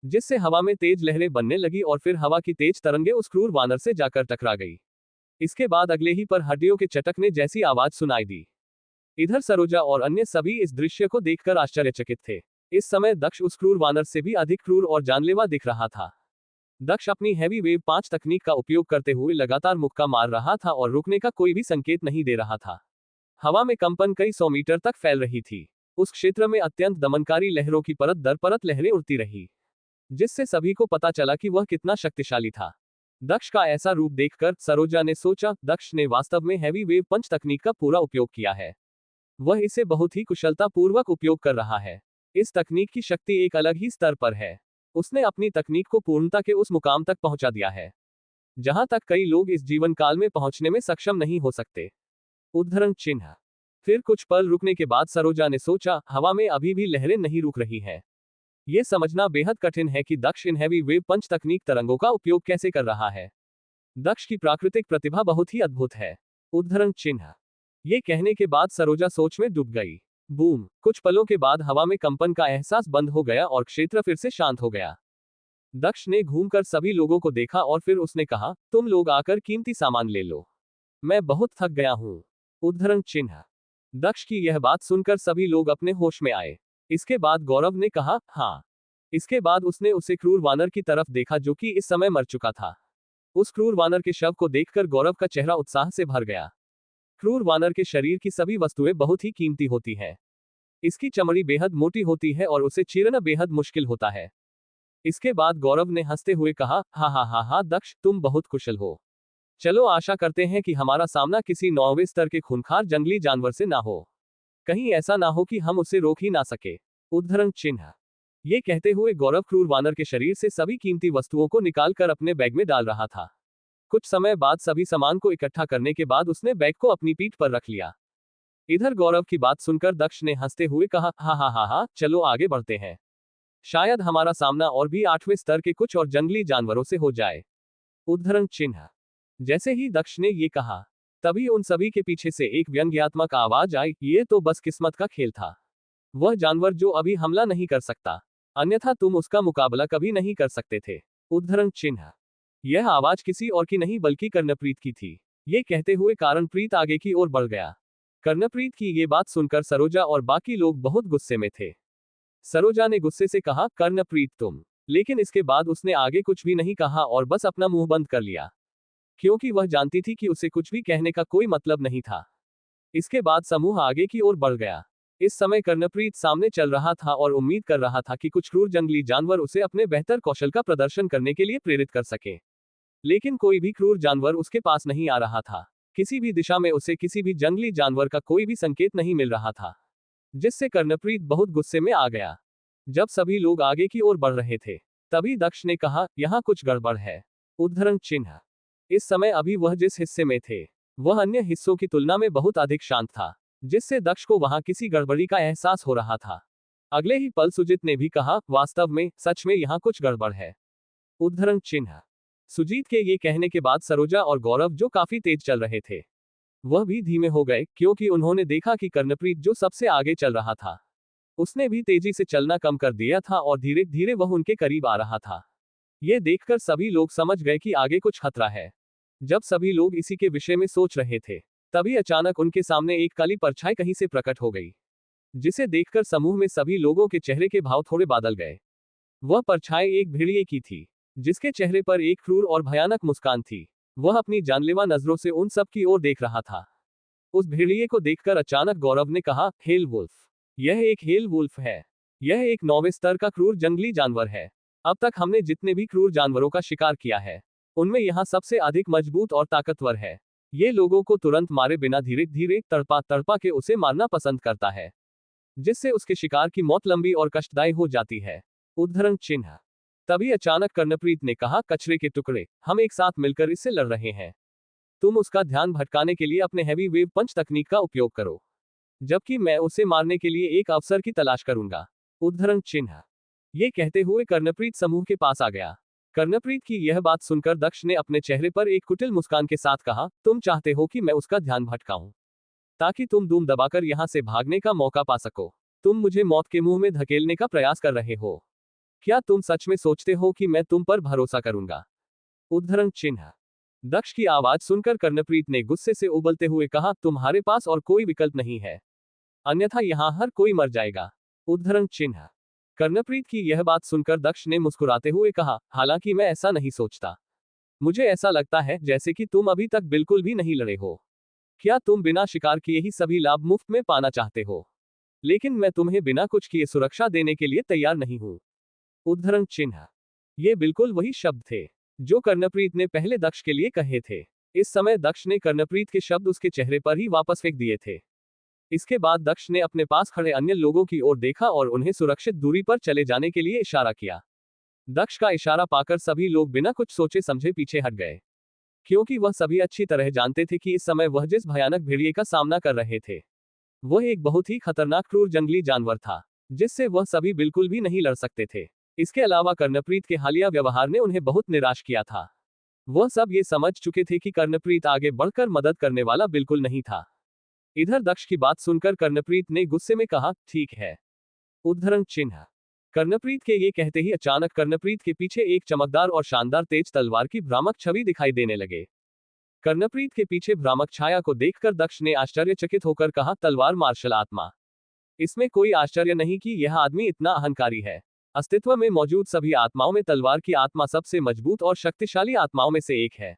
जिससे हवा में तेज लहरें बनने लगी और फिर हवा की तेज तरंगे उस क्रूर वानर से जाकर टकरा गई। इसके बाद अगले ही पर हड्डियों के चटकने जैसी आवाज सुनाई दी। इधर सरोजा और अन्य सभी इस दृश्य को देखकर आश्चर्यचकित थे। इस समय दक्ष उस क्रूर वानर से भी अधिक क्रूर और जानलेवा दिख रहा था। दक्ष अपनी हैवी वेव 5 तकनीक का उपयोग करते हुए लगातार मुक्का मार रहा था और रुकने का कोई भी संकेत नहीं दे रहा था। हवा में कंपन कई 100 मीटर तक फैल रही थी। उस क्षेत्र में अत्यंत दमनकारी लहरों की परत दर परत लहरें उड़ती रही, जिससे सभी को पता चला कि वह कितना शक्तिशाली था। दक्ष का ऐसा रूप देखकर सरोजा ने सोचा, दक्ष ने वास्तव में हैवी वेव पंच तकनीक का पूरा उपयोग किया है। वह इसे बहुत ही कुशलता पूर्वक उपयोग कर रहा है। इस तकनीक की शक्ति एक अलग ही स्तर पर है। उसने अपनी तकनीक को पूर्णता के उस मुकाम तक पहुंचा दिया है जहां तक कई लोग इस जीवन काल में पहुंचने में सक्षम नहीं हो सकते। उद्धरण चिन्ह। फिर कुछ पल रुकने के बाद सरोजा ने सोचा, हवा में अभी भी लहरें नहीं रुक रही हैं। यह समझना बेहद कठिन है कि दक्ष इन हैवी वेव पंच तकनीक तरंगों का उपयोग कैसे कर रहा है। दक्ष की प्राकृतिक प्रतिभा बहुत ही अद्भुत है। उद्धरण चिन्ह। ये कहने के बाद सरोजा सोच में डूब गई। बूम! कुछ पलों के बाद हवा में कंपन का एहसास बंद हो गया और क्षेत्र फिर से शांत हो गया। दक्ष ने घूमकर सभी लोगों को देखा और फिर उसने कहा, तुम लोग आकर कीमती सामान ले लो। मैं बहुत थक गया हूं। उद्धरण चिन्ह। दक्ष की यह बात सुनकर सभी लोग अपने होश में आए। इसके बाद गौरव ने कहा, हाँ। इसके बाद उसने उसे क्रूर वानर की तरफ देखा जो कि इस समय मर चुका था। उस क्रूर वानर के शव को देखकर गौरव का चेहरा उत्साह से भर गया। क्रूर वानर के शरीर की सभी वस्तुएं बहुत ही कीमती होती हैं। इसकी चमड़ी बेहद मोटी होती है और उसे चीरना बेहद मुश्किल होता है। इसके बाद गौरव ने हंसते हुए कहा, हा हा हा हा दक्ष, तुम बहुत कुशल हो। चलो आशा करते हैं कि हमारा सामना किसी 9वें स्तर के खूंखार जंगली जानवर से ना हो। कहीं ऐसा ना हो कि हम उसे रोक ही ना सके। उद्धरण चिन्ह। ये कहते हुए गौरव क्रूर वानर के शरीर से सभी कीमती वस्तुओं को निकालकर अपने बैग में डाल रहा था। कुछ समय बाद सभी सामान को इकट्ठा करने के बाद उसने बैग को अपनी पीठ पर रख लिया। इधर गौरव की बात सुनकर दक्ष ने हंसते हुए कहा, हा हा हा हा, चलो आगे बढ़ते हैं। शायद हमारा सामना और भी 8वें स्तर के कुछ और जंगली जानवरों से हो जाए। उद्धरण चिन्ह। जैसे ही दक्ष ने ये कहा, तभी उन सभी के पीछे से एक व्यंग्यात्मक आवाज आई, ये तो बस किस्मत का खेल था। वह जानवर जो अभी हमला नहीं कर सकता, अन्यथा तुम उसका मुकाबला कभी नहीं कर सकते थे। उद्धरण चिन्ह। यह आवाज किसी और की नहीं बल्कि कर्णप्रीत की थी। ये कहते हुए कारणप्रीत आगे की ओर बढ़ गया। कर्णप्रीत की ये बात सुनकर सरोजा और बाकी लोग बहुत गुस्से में थे। सरोजा ने गुस्से से कहा, कर्णप्रीत तुम। लेकिन इसके बाद उसने आगे कुछ भी नहीं कहा और बस अपना मुंह बंद कर लिया, क्योंकि वह जानती थी कि उसे कुछ भी कहने का कोई मतलब नहीं था। इसके बाद समूह आगे की ओर बढ़ गया। इस समय कर्णप्रीत सामने चल रहा था और उम्मीद कर रहा था कि कुछ क्रूर जंगली जानवर उसे अपने बेहतर कौशल का प्रदर्शन करने के लिए प्रेरित कर सके। लेकिन कोई भी क्रूर जानवर उसके पास नहीं आ रहा था। किसी भी दिशा में उसे किसी भी जंगली जानवर का कोई भी संकेत नहीं मिल रहा था, जिससे कर्णप्रीत बहुत गुस्से में आ गया। जब सभी लोग आगे की ओर बढ़ रहे थे, तभी दक्ष ने कहा, यहाँ कुछ गड़बड़ है। उद्धरण चिन्ह। इस समय अभी वह जिस हिस्से में थे, वह अन्य हिस्सों की तुलना में बहुत अधिक शांत था, जिससे दक्ष को वहां किसी गड़बड़ी का एहसास हो रहा था। अगले ही पल सुजीत ने भी कहा, वास्तव में सच में यहाँ कुछ गड़बड़ है। उद्धरण चिन्ह। सुजीत के ये कहने के बाद सरोजा और गौरव जो काफी तेज चल रहे थे, वह भी धीमे हो गए, क्योंकि उन्होंने देखा कि कर्णप्रीत जो सबसे आगे चल रहा था, उसने भी तेजी से चलना कम कर दिया था और धीरे धीरे वह उनके करीब आ रहा था। ये देखकर सभी लोग समझ गए कि आगे कुछ खतरा है। जब सभी लोग इसी के विषय में सोच रहे थे, तभी अचानक उनके सामने एक काली परछाई कहीं से प्रकट हो गई, जिसे देखकर समूह में सभी लोगों के चेहरे के भाव थोड़े बदल गए। वह परछाई एक भेड़िए की थी, जिसके चेहरे पर एक क्रूर और भयानक मुस्कान थी। वह अपनी जानलेवा नजरों से उन सब की ओर देख रहा था। उस भेड़िए को देखकर अचानक गौरव ने कहा, हेल वुल्फ। यह एक हेल वुल्फ है। यह एक 9वें स्तर का क्रूर जंगली जानवर है। अब तक हमने जितने भी क्रूर जानवरों का शिकार किया है, उनमें यह सबसे अधिक मजबूत और ताकतवर है। ये लोगों को तुरंत मारे बिना धीरे धीरे तड़पा तड़पा के उसे मारना पसंद करता है, जिससे उसके शिकार की मौत लंबी और कष्टदायी हो जाती है। उद्धरण चिन्ह। तभी अचानक कर्णप्रीत ने कहा, कचरे के टुकड़े, हम एक साथ मिलकर इससे लड़ रहे हैं। तुम उसका ध्यान भटकाने के लिए अपने हैवी वेव पंच तकनीक का उपयोग करो, जबकि मैं उसे मारने के लिए एक अवसर की तलाश करूंगा। उद्धरण चिन्ह। ये कहते हुए कर्णप्रीत समूह के पास आ गया। कर्णप्रीत की यह बात सुनकर दक्ष ने अपने चेहरे पर एक कुटिल मुस्कान के साथ कहा, तुम चाहते हो कि मैं उसका ध्यान भटकाऊं, ताकि तुम दूम दबाकर यहां से भागने का मौका पा सको। तुम मुझे मौत के मुंह में धकेलने का प्रयास कर रहे हो। क्या तुम सच में सोचते हो कि मैं तुम पर भरोसा करूंगा? उद्धरण चिन्ह। दक्ष की आवाज सुनकर कर्णप्रीत ने गुस्से से उबलते हुए कहा, तुम्हारे पास और कोई विकल्प नहीं है, अन्यथा यहां हर कोई मर जाएगा। उद्धरण चिन्ह। कर्णप्रीत की यह बात सुनकर दक्ष ने मुस्कुराते हुए कहा, हालांकि मैं ऐसा नहीं सोचता। मुझे ऐसा लगता है जैसे कि तुम अभी तक बिल्कुल भी नहीं लड़े हो। क्या तुम बिना शिकार किए ही सभी लाभ मुफ्त में पाना चाहते हो? लेकिन मैं तुम्हें बिना कुछ किए सुरक्षा देने के लिए तैयार नहीं हूं। उद्धरण चिन्ह। ये बिल्कुल वही शब्द थे जो कर्णप्रीत ने पहले दक्ष के लिए कहे थे। इस समय दक्ष ने कर्णप्रीत के शब्द उसके चेहरे पर ही वापस फेंक दिए थे। इसके बाद दक्ष ने अपने पास खड़े अन्य लोगों की ओर देखा और उन्हें सुरक्षित दूरी पर चले जाने के लिए इशारा किया। दक्ष का इशारा पाकर सभी लोग बिना कुछ सोचे समझे पीछे हट गए, क्योंकि वह सभी अच्छी तरह जानते थे कि इस समय वह जिस भयानक भेड़िए का सामना कर रहे थे, वह एक बहुत ही खतरनाक क्रूर जंगली जानवर था, जिससे वह सभी बिल्कुल भी नहीं लड़ सकते थे। इसके अलावा कर्णप्रीत के हालिया व्यवहार ने उन्हें बहुत निराश किया था। वह सब ये समझ चुके थे कि कर्णप्रीत आगे बढ़कर मदद करने वाला बिल्कुल नहीं था। इधर दक्ष की बात सुनकर कर्णप्रीत ने गुस्से में कहा, ठीक है। उद्धरण चिन्ह। कर्णप्रीत के ये कहते ही अचानक कर्णप्रीत के पीछे एक चमकदार और शानदार तेज तलवार की भ्रामक छवि दिखाई देने लगे। कर्णप्रीत के पीछे भ्रामक छाया को देखकर दक्ष ने आश्चर्यचकित होकर कहा, तलवार मार्शल आत्मा। इसमें कोई आश्चर्य नहीं कि यह आदमी इतना अहंकारी है। अस्तित्व में मौजूद सभी आत्माओं में तलवार की आत्मा सबसे मजबूत और शक्तिशाली आत्माओं में से एक है।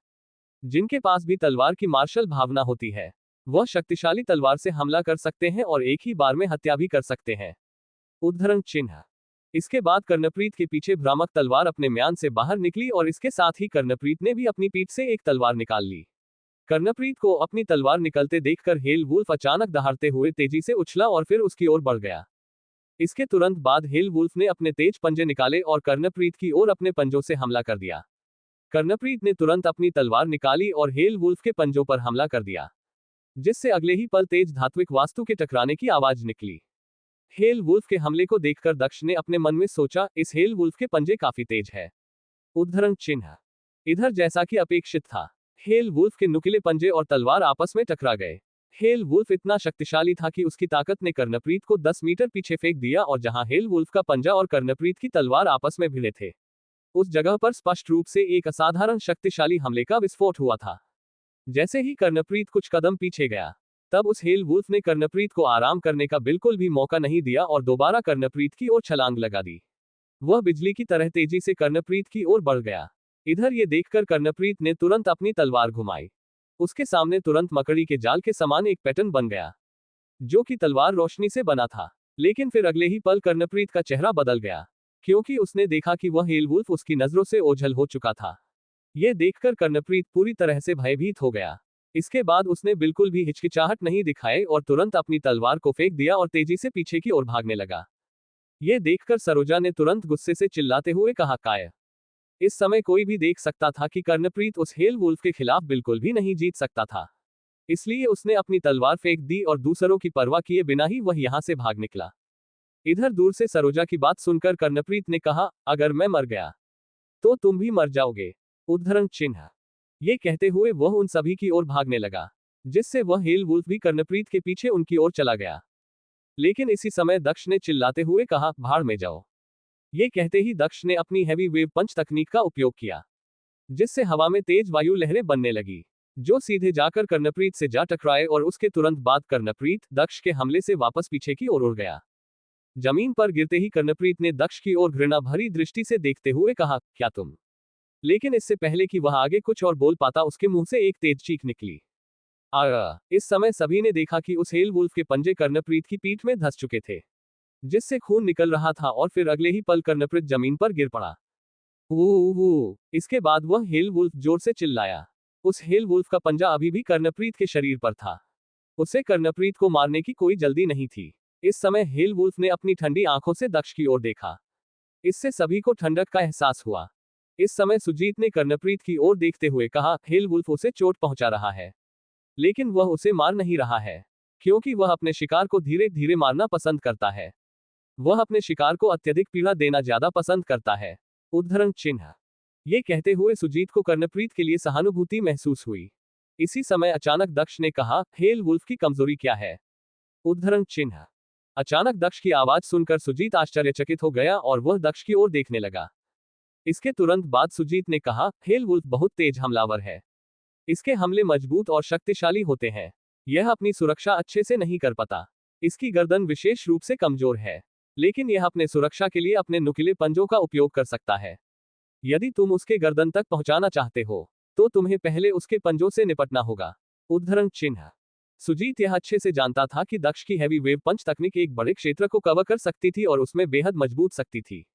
जिनके पास भी तलवार की मार्शल भावना होती है, वह शक्तिशाली तलवार से हमला कर सकते हैं और एक ही बार में हत्या भी कर सकते हैं। उद्धरण चिन्ह। इसके बाद कर्णप्रीत के पीछे भ्रामक तलवार अपने म्यान से बाहर निकली और इसके साथ ही कर्णप्रीत ने भी अपनी पीठ से एक तलवार निकाल ली। कर्णप्रीत को अपनी तलवार निकलते देखकर हेल वुल्फ अचानक दहाड़ते हुए तेजी से उछला और फिर उसकी ओर बढ़ गया। इसके तुरंत बाद हेल वुल्फ ने अपने तेज पंजे निकाले और कर्णप्रीत की ओर अपने पंजों से हमला कर दिया। कर्णप्रीत ने तुरंत अपनी तलवार निकाली और हेल वुल्फ के पंजों पर हमला कर दिया, जिससे अगले ही पल तेज धात्विक वास्तु के टकराने की आवाज निकली। हेल वुल्फ के हमले को देखकर दक्ष ने अपने मन में सोचा, इस हेल वुल्फ के पंजे काफी तेज है। उद्धरण चिन्ह। इधर जैसा कि अपेक्षित था, हेल वुल्फ के नुकीले पंजे और तलवार आपस में टकरा गए। हेल वुल्फ इतना शक्तिशाली था कि उसकी ताकत ने कर्णप्रीत को 10 मीटर पीछे फेंक दिया और जहां हेल वुल्फ का पंजा और कर्णप्रीत की तलवार आपस में भिड़े थे, उस जगह पर स्पष्ट रूप से एक असाधारण शक्तिशाली हमले का विस्फोट हुआ था। जैसे ही कर्णप्रीत कुछ कदम पीछे गया, तब उस हेल वुल्फ ने कर्णप्रीत को आराम करने का बिल्कुल भी मौका नहीं दिया और दोबारा कर्णप्रीत की ओर छलांग लगा दी। वह बिजली की तरह तेजी से कर्णप्रीत की ओर बढ़ गया। इधर ये देखकर कर्णप्रीत ने तुरंत अपनी तलवार घुमाई। उसके सामने तुरंत मकड़ी के जाल के समान एक पैटर्न बन गया, जो कि तलवार रोशनी से बना था। लेकिन फिर अगले ही पल कर्णप्रीत का चेहरा बदल गया, क्योंकि उसने देखा कि वह हेल वुल्फ उसकी नजरों से ओझल हो चुका था। यह देखकर कर्णप्रीत पूरी तरह से भयभीत हो गया। इसके बाद उसने बिल्कुल भी हिचकिचाहट नहीं दिखाई और तुरंत अपनी तलवार को फेंक दिया और तेजी से पीछे की ओर भागने लगा। यह देखकर सरोजा ने तुरंत गुस्से से चिल्लाते हुए कहा, काय। इस समय कोई भी देख सकता था कि कर्णप्रीत उस हेल वुल्फ के खिलाफ बिल्कुल भी नहीं जीत सकता था। इसलिए उसने अपनी तलवार फेंक दी और दूसरों की परवाह किए बिना ही वह यहां से भाग निकला। इधर दूर से सरोजा की बात सुनकर कर्णप्रीत ने कहा, अगर मैं मर गया तो तुम भी मर जाओगे। उद्धरण चिन्ह। ये कहते हुए वह उन सभी की ओर भागने लगा, जिससे वह हेल वुल्फ भी कर्णप्रीत के पीछे उनकी ओर चला गया। लेकिन इसी समय दक्ष ने चिल्लाते हुए कहा, भाड़ में जाओ। ये कहते ही दक्ष ने अपनी हैवी वेव पंच तकनीक का उपयोग किया, जिससे हवा में तेज वायु लहरें बनने लगी, जो सीधे जाकर कर्णप्रीत से जा टकराए और उसके तुरंत बाद कर्णप्रीत दक्ष के हमले से वापस पीछे की ओर उड़ गया। जमीन पर गिरते ही कर्णप्रीत ने दक्ष की ओर घृणा भरी दृष्टि से देखते हुए कहा, क्या तुम। लेकिन इससे पहले कि वह आगे कुछ और बोल पाता, उसके मुंह से एक तेज चीख निकली। इस समय सभी ने देखा कि उस हेल वुल्फ के पंजे कर्णप्रीत की पीठ में धंस चुके थे, जिससे खून निकल रहा था और फिर अगले ही पल कर्णप्रीत जमीन पर गिर पड़ा। इसके बाद वह हेल वुल्फ जोर से चिल्लाया। उस हेल वुल्फ का पंजा अभी भी कर्णप्रीत के शरीर पर था। उसे कर्णप्रीत को मारने की कोई जल्दी नहीं थी। इस समय हेल वुल्फ ने अपनी ठंडी आंखों से दक्ष की ओर देखा। इससे सभी को ठंडक का एहसास हुआ। इस समय सुजीत ने कर्णप्रीत की ओर देखते हुए कहा, हेल वुल्फ उसे चोट पहुंचा रहा है, लेकिन वह उसे मार नहीं रहा है, क्योंकि वह अपने शिकार को धीरे धीरे मारना पसंद करता है। वह अपने शिकार को अत्यधिक पीड़ा देना ज्यादा पसंद करता है। उद्धरण चिन्ह। ये कहते हुए सुजीत को कर्णप्रीत के लिए सहानुभूति महसूस हुई। इसी समय अचानक दक्ष ने कहा, हेल वुल्फ की कमजोरी क्या है। उद्धरण चिन्ह। अचानक दक्ष की आवाज सुनकर सुजीत आश्चर्यचकित हो गया और वह दक्ष की ओर देखने लगा। इसके तुरंत बाद सुजीत ने कहा, हेल वुल्फ बहुत तेज हमलावर है। इसके हमले मजबूत और शक्तिशाली होते हैं। यह अपनी सुरक्षा अच्छे से नहीं कर पाता। इसकी गर्दन विशेष रूप से कमजोर है, लेकिन यह अपने सुरक्षा के लिए अपने नुकीले पंजों का उपयोग कर सकता है। यदि तुम उसके गर्दन तक पहुंचाना चाहते हो, तो तुम्हें पहले उसके पंजों से निपटना होगा। उद्धरण चिन्ह। सुजीत यह अच्छे से जानता था कि दक्ष की हैवी वेव पंच तकनीक एक बड़े क्षेत्र को कवर कर सकती थी और उसमें बेहद मजबूत शक्ति थी।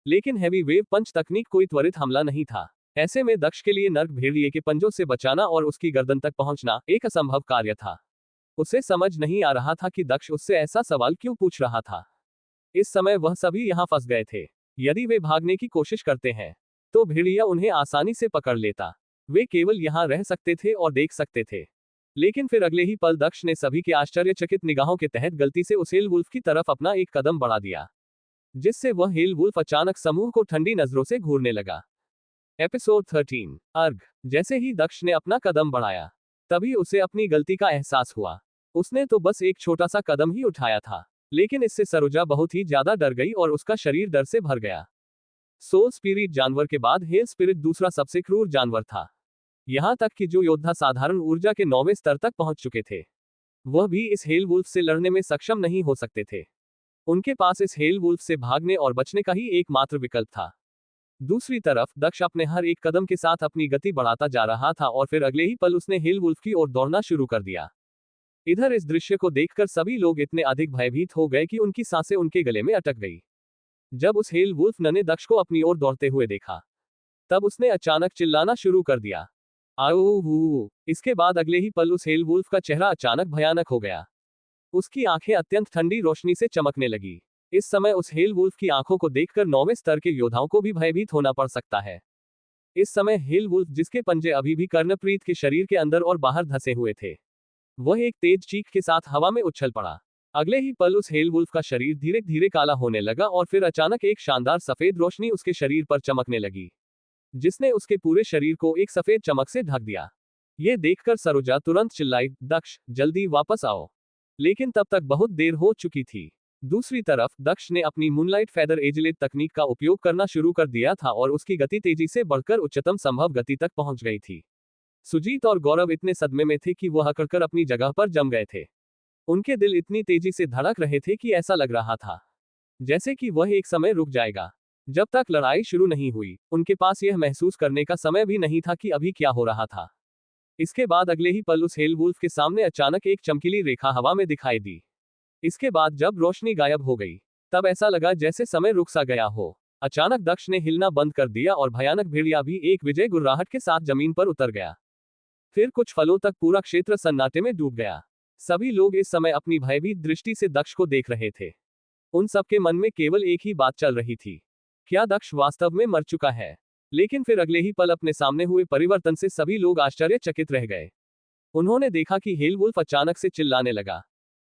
लेकिन हैवी वेव पंच तकनीक कोई त्वरित हमला नहीं था। ऐसे में दक्ष के लिए नर्क भेड़िए के पंजों से बचाना और उसकी गर्दन तक पहुंचना एक असंभव कार्य था। उसे समझ नहीं आ रहा था कि दक्ष उससे ऐसा सवाल क्यों पूछ रहा था। इस समय वह सभी यहां फंस गए थे। यदि वे भागने की कोशिश करते हैं, तो भेड़िया उन्हें आसानी से पकड़ लेता। वे केवल यहां रह सकते थे और देख सकते थे। लेकिन फिर अगले ही पल दक्ष ने सभी के आश्चर्यचकित निगाहों के तहत गलती से उस हेल वुल्फ की तरफ अपना एक कदम बढ़ा दिया, जिससे वह हेल वुल्फ अचानक समूह को ठंडी नजरों से घूरने लगा। एपिसोड 13 अर्घ। जैसे ही दक्ष ने अपना कदम बढ़ाया, तभी उसे अपनी गलती का एहसास हुआ। उसने तो बस एक छोटा सा कदम ही उठाया था, लेकिन इससे सरोजा बहुत ही ज्यादा डर गई और उसका शरीर डर से भर गया। सोल स्पिरिट जानवर के बाद हेल स्पिरिट दूसरा सबसे क्रूर जानवर था। यहाँ तक कि जो योद्धा साधारण ऊर्जा के 9वें स्तर तक पहुंच चुके थे, वह भी इस हेल वुल्फ से लड़ने में सक्षम नहीं हो सकते थे। उनके पास इस हेल वुल्फ से भागने और बचने का ही एकमात्र विकल्प था। दूसरी तरफ दक्ष अपने हर एक कदम के साथ अपनी गति बढ़ाता जा रहा था और फिर अगले ही पल उसने हेल वुल्फ की ओर दौड़ना शुरू कर दिया। इधर इस दृश्य को देखकर सभी लोग इतने अधिक भयभीत हो गए कि उनकी सांसें उनके गले में अटक गई। जब उस हेल वुल्फ ने दक्ष को अपनी ओर दौड़ते हुए देखा, तब उसने अचानक चिल्लाना शुरू कर दिया, आओ। इसके बाद अगले ही पल उस हेल वुल्फ का चेहरा अचानक भयानक हो गया। उसकी आंखें अत्यंत ठंडी रोशनी से चमकने लगी। इस समय उस हेल वुल्फ की आंखों को देखकर 9वें स्तर के योद्धाओं को भी भयभीत होना पड़ सकता है। इस समय हेल वुल्फ, जिसके पंजे अभी भी कर्णप्रीत के शरीर के अंदर और बाहर धंसे हुए थे, वह एक तेज चीख के साथ हवा में उछल पड़ा। अगले ही पल उस हेल वुल्फ का शरीर धीरे धीरे काला होने लगा और फिर अचानक एक शानदार सफेद रोशनी उसके शरीर पर चमकने लगी, जिसने उसके पूरे शरीर को एक सफेद चमक से ढक दिया। यह देखकर सरोजा तुरंत चिल्लाई, दक्ष, जल्दी वापस आओ। लेकिन तब तक बहुत देर हो चुकी थी। दूसरी तरफ दक्ष ने अपनी मूनलाइट फेदर एजिलेट तकनीक का उपयोग करना शुरू कर दिया था और उसकी गति तेजी से बढ़कर उच्चतम संभव गति तक पहुंच गई थी। सुजीत और गौरव इतने सदमे में थे कि वह अकड़कर अपनी जगह पर जम गए थे। उनके दिल इतनी तेजी से धड़क रहे थे कि ऐसा लग रहा था जैसे कि वह एक समय रुक जाएगा। जब तक लड़ाई शुरू नहीं हुई, उनके पास यह महसूस करने का समय भी नहीं था कि अभी क्या हो रहा था। इसके बाद अगले ही पल उस हेल वुल्फ के सामने अचानक एक चमकीली रेखा हवा में दिखाई दी। इसके बाद जब रोशनी गायब हो गई, तब ऐसा लगा जैसे समय रुक सा गया हो। अचानक दक्ष ने हिलना बंद कर दिया और भयानक भेड़िया भी एक विजय गुर्राहट के साथ जमीन पर उतर गया। फिर कुछ फलों तक पूरा क्षेत्र सन्नाटे में डूब गया। सभी लोग इस समय अपनी भयभीत दृष्टि से दक्ष को देख रहे थे। उन सबके मन में केवल एक ही बात चल रही थी, क्या दक्ष वास्तव में मर चुका है? लेकिन फिर अगले ही पल अपने सामने हुए परिवर्तन से सभी लोग आश्चर्यचकित रह गए। उन्होंने देखा कि हेल वुल्फ अचानक से चिल्लाने लगा,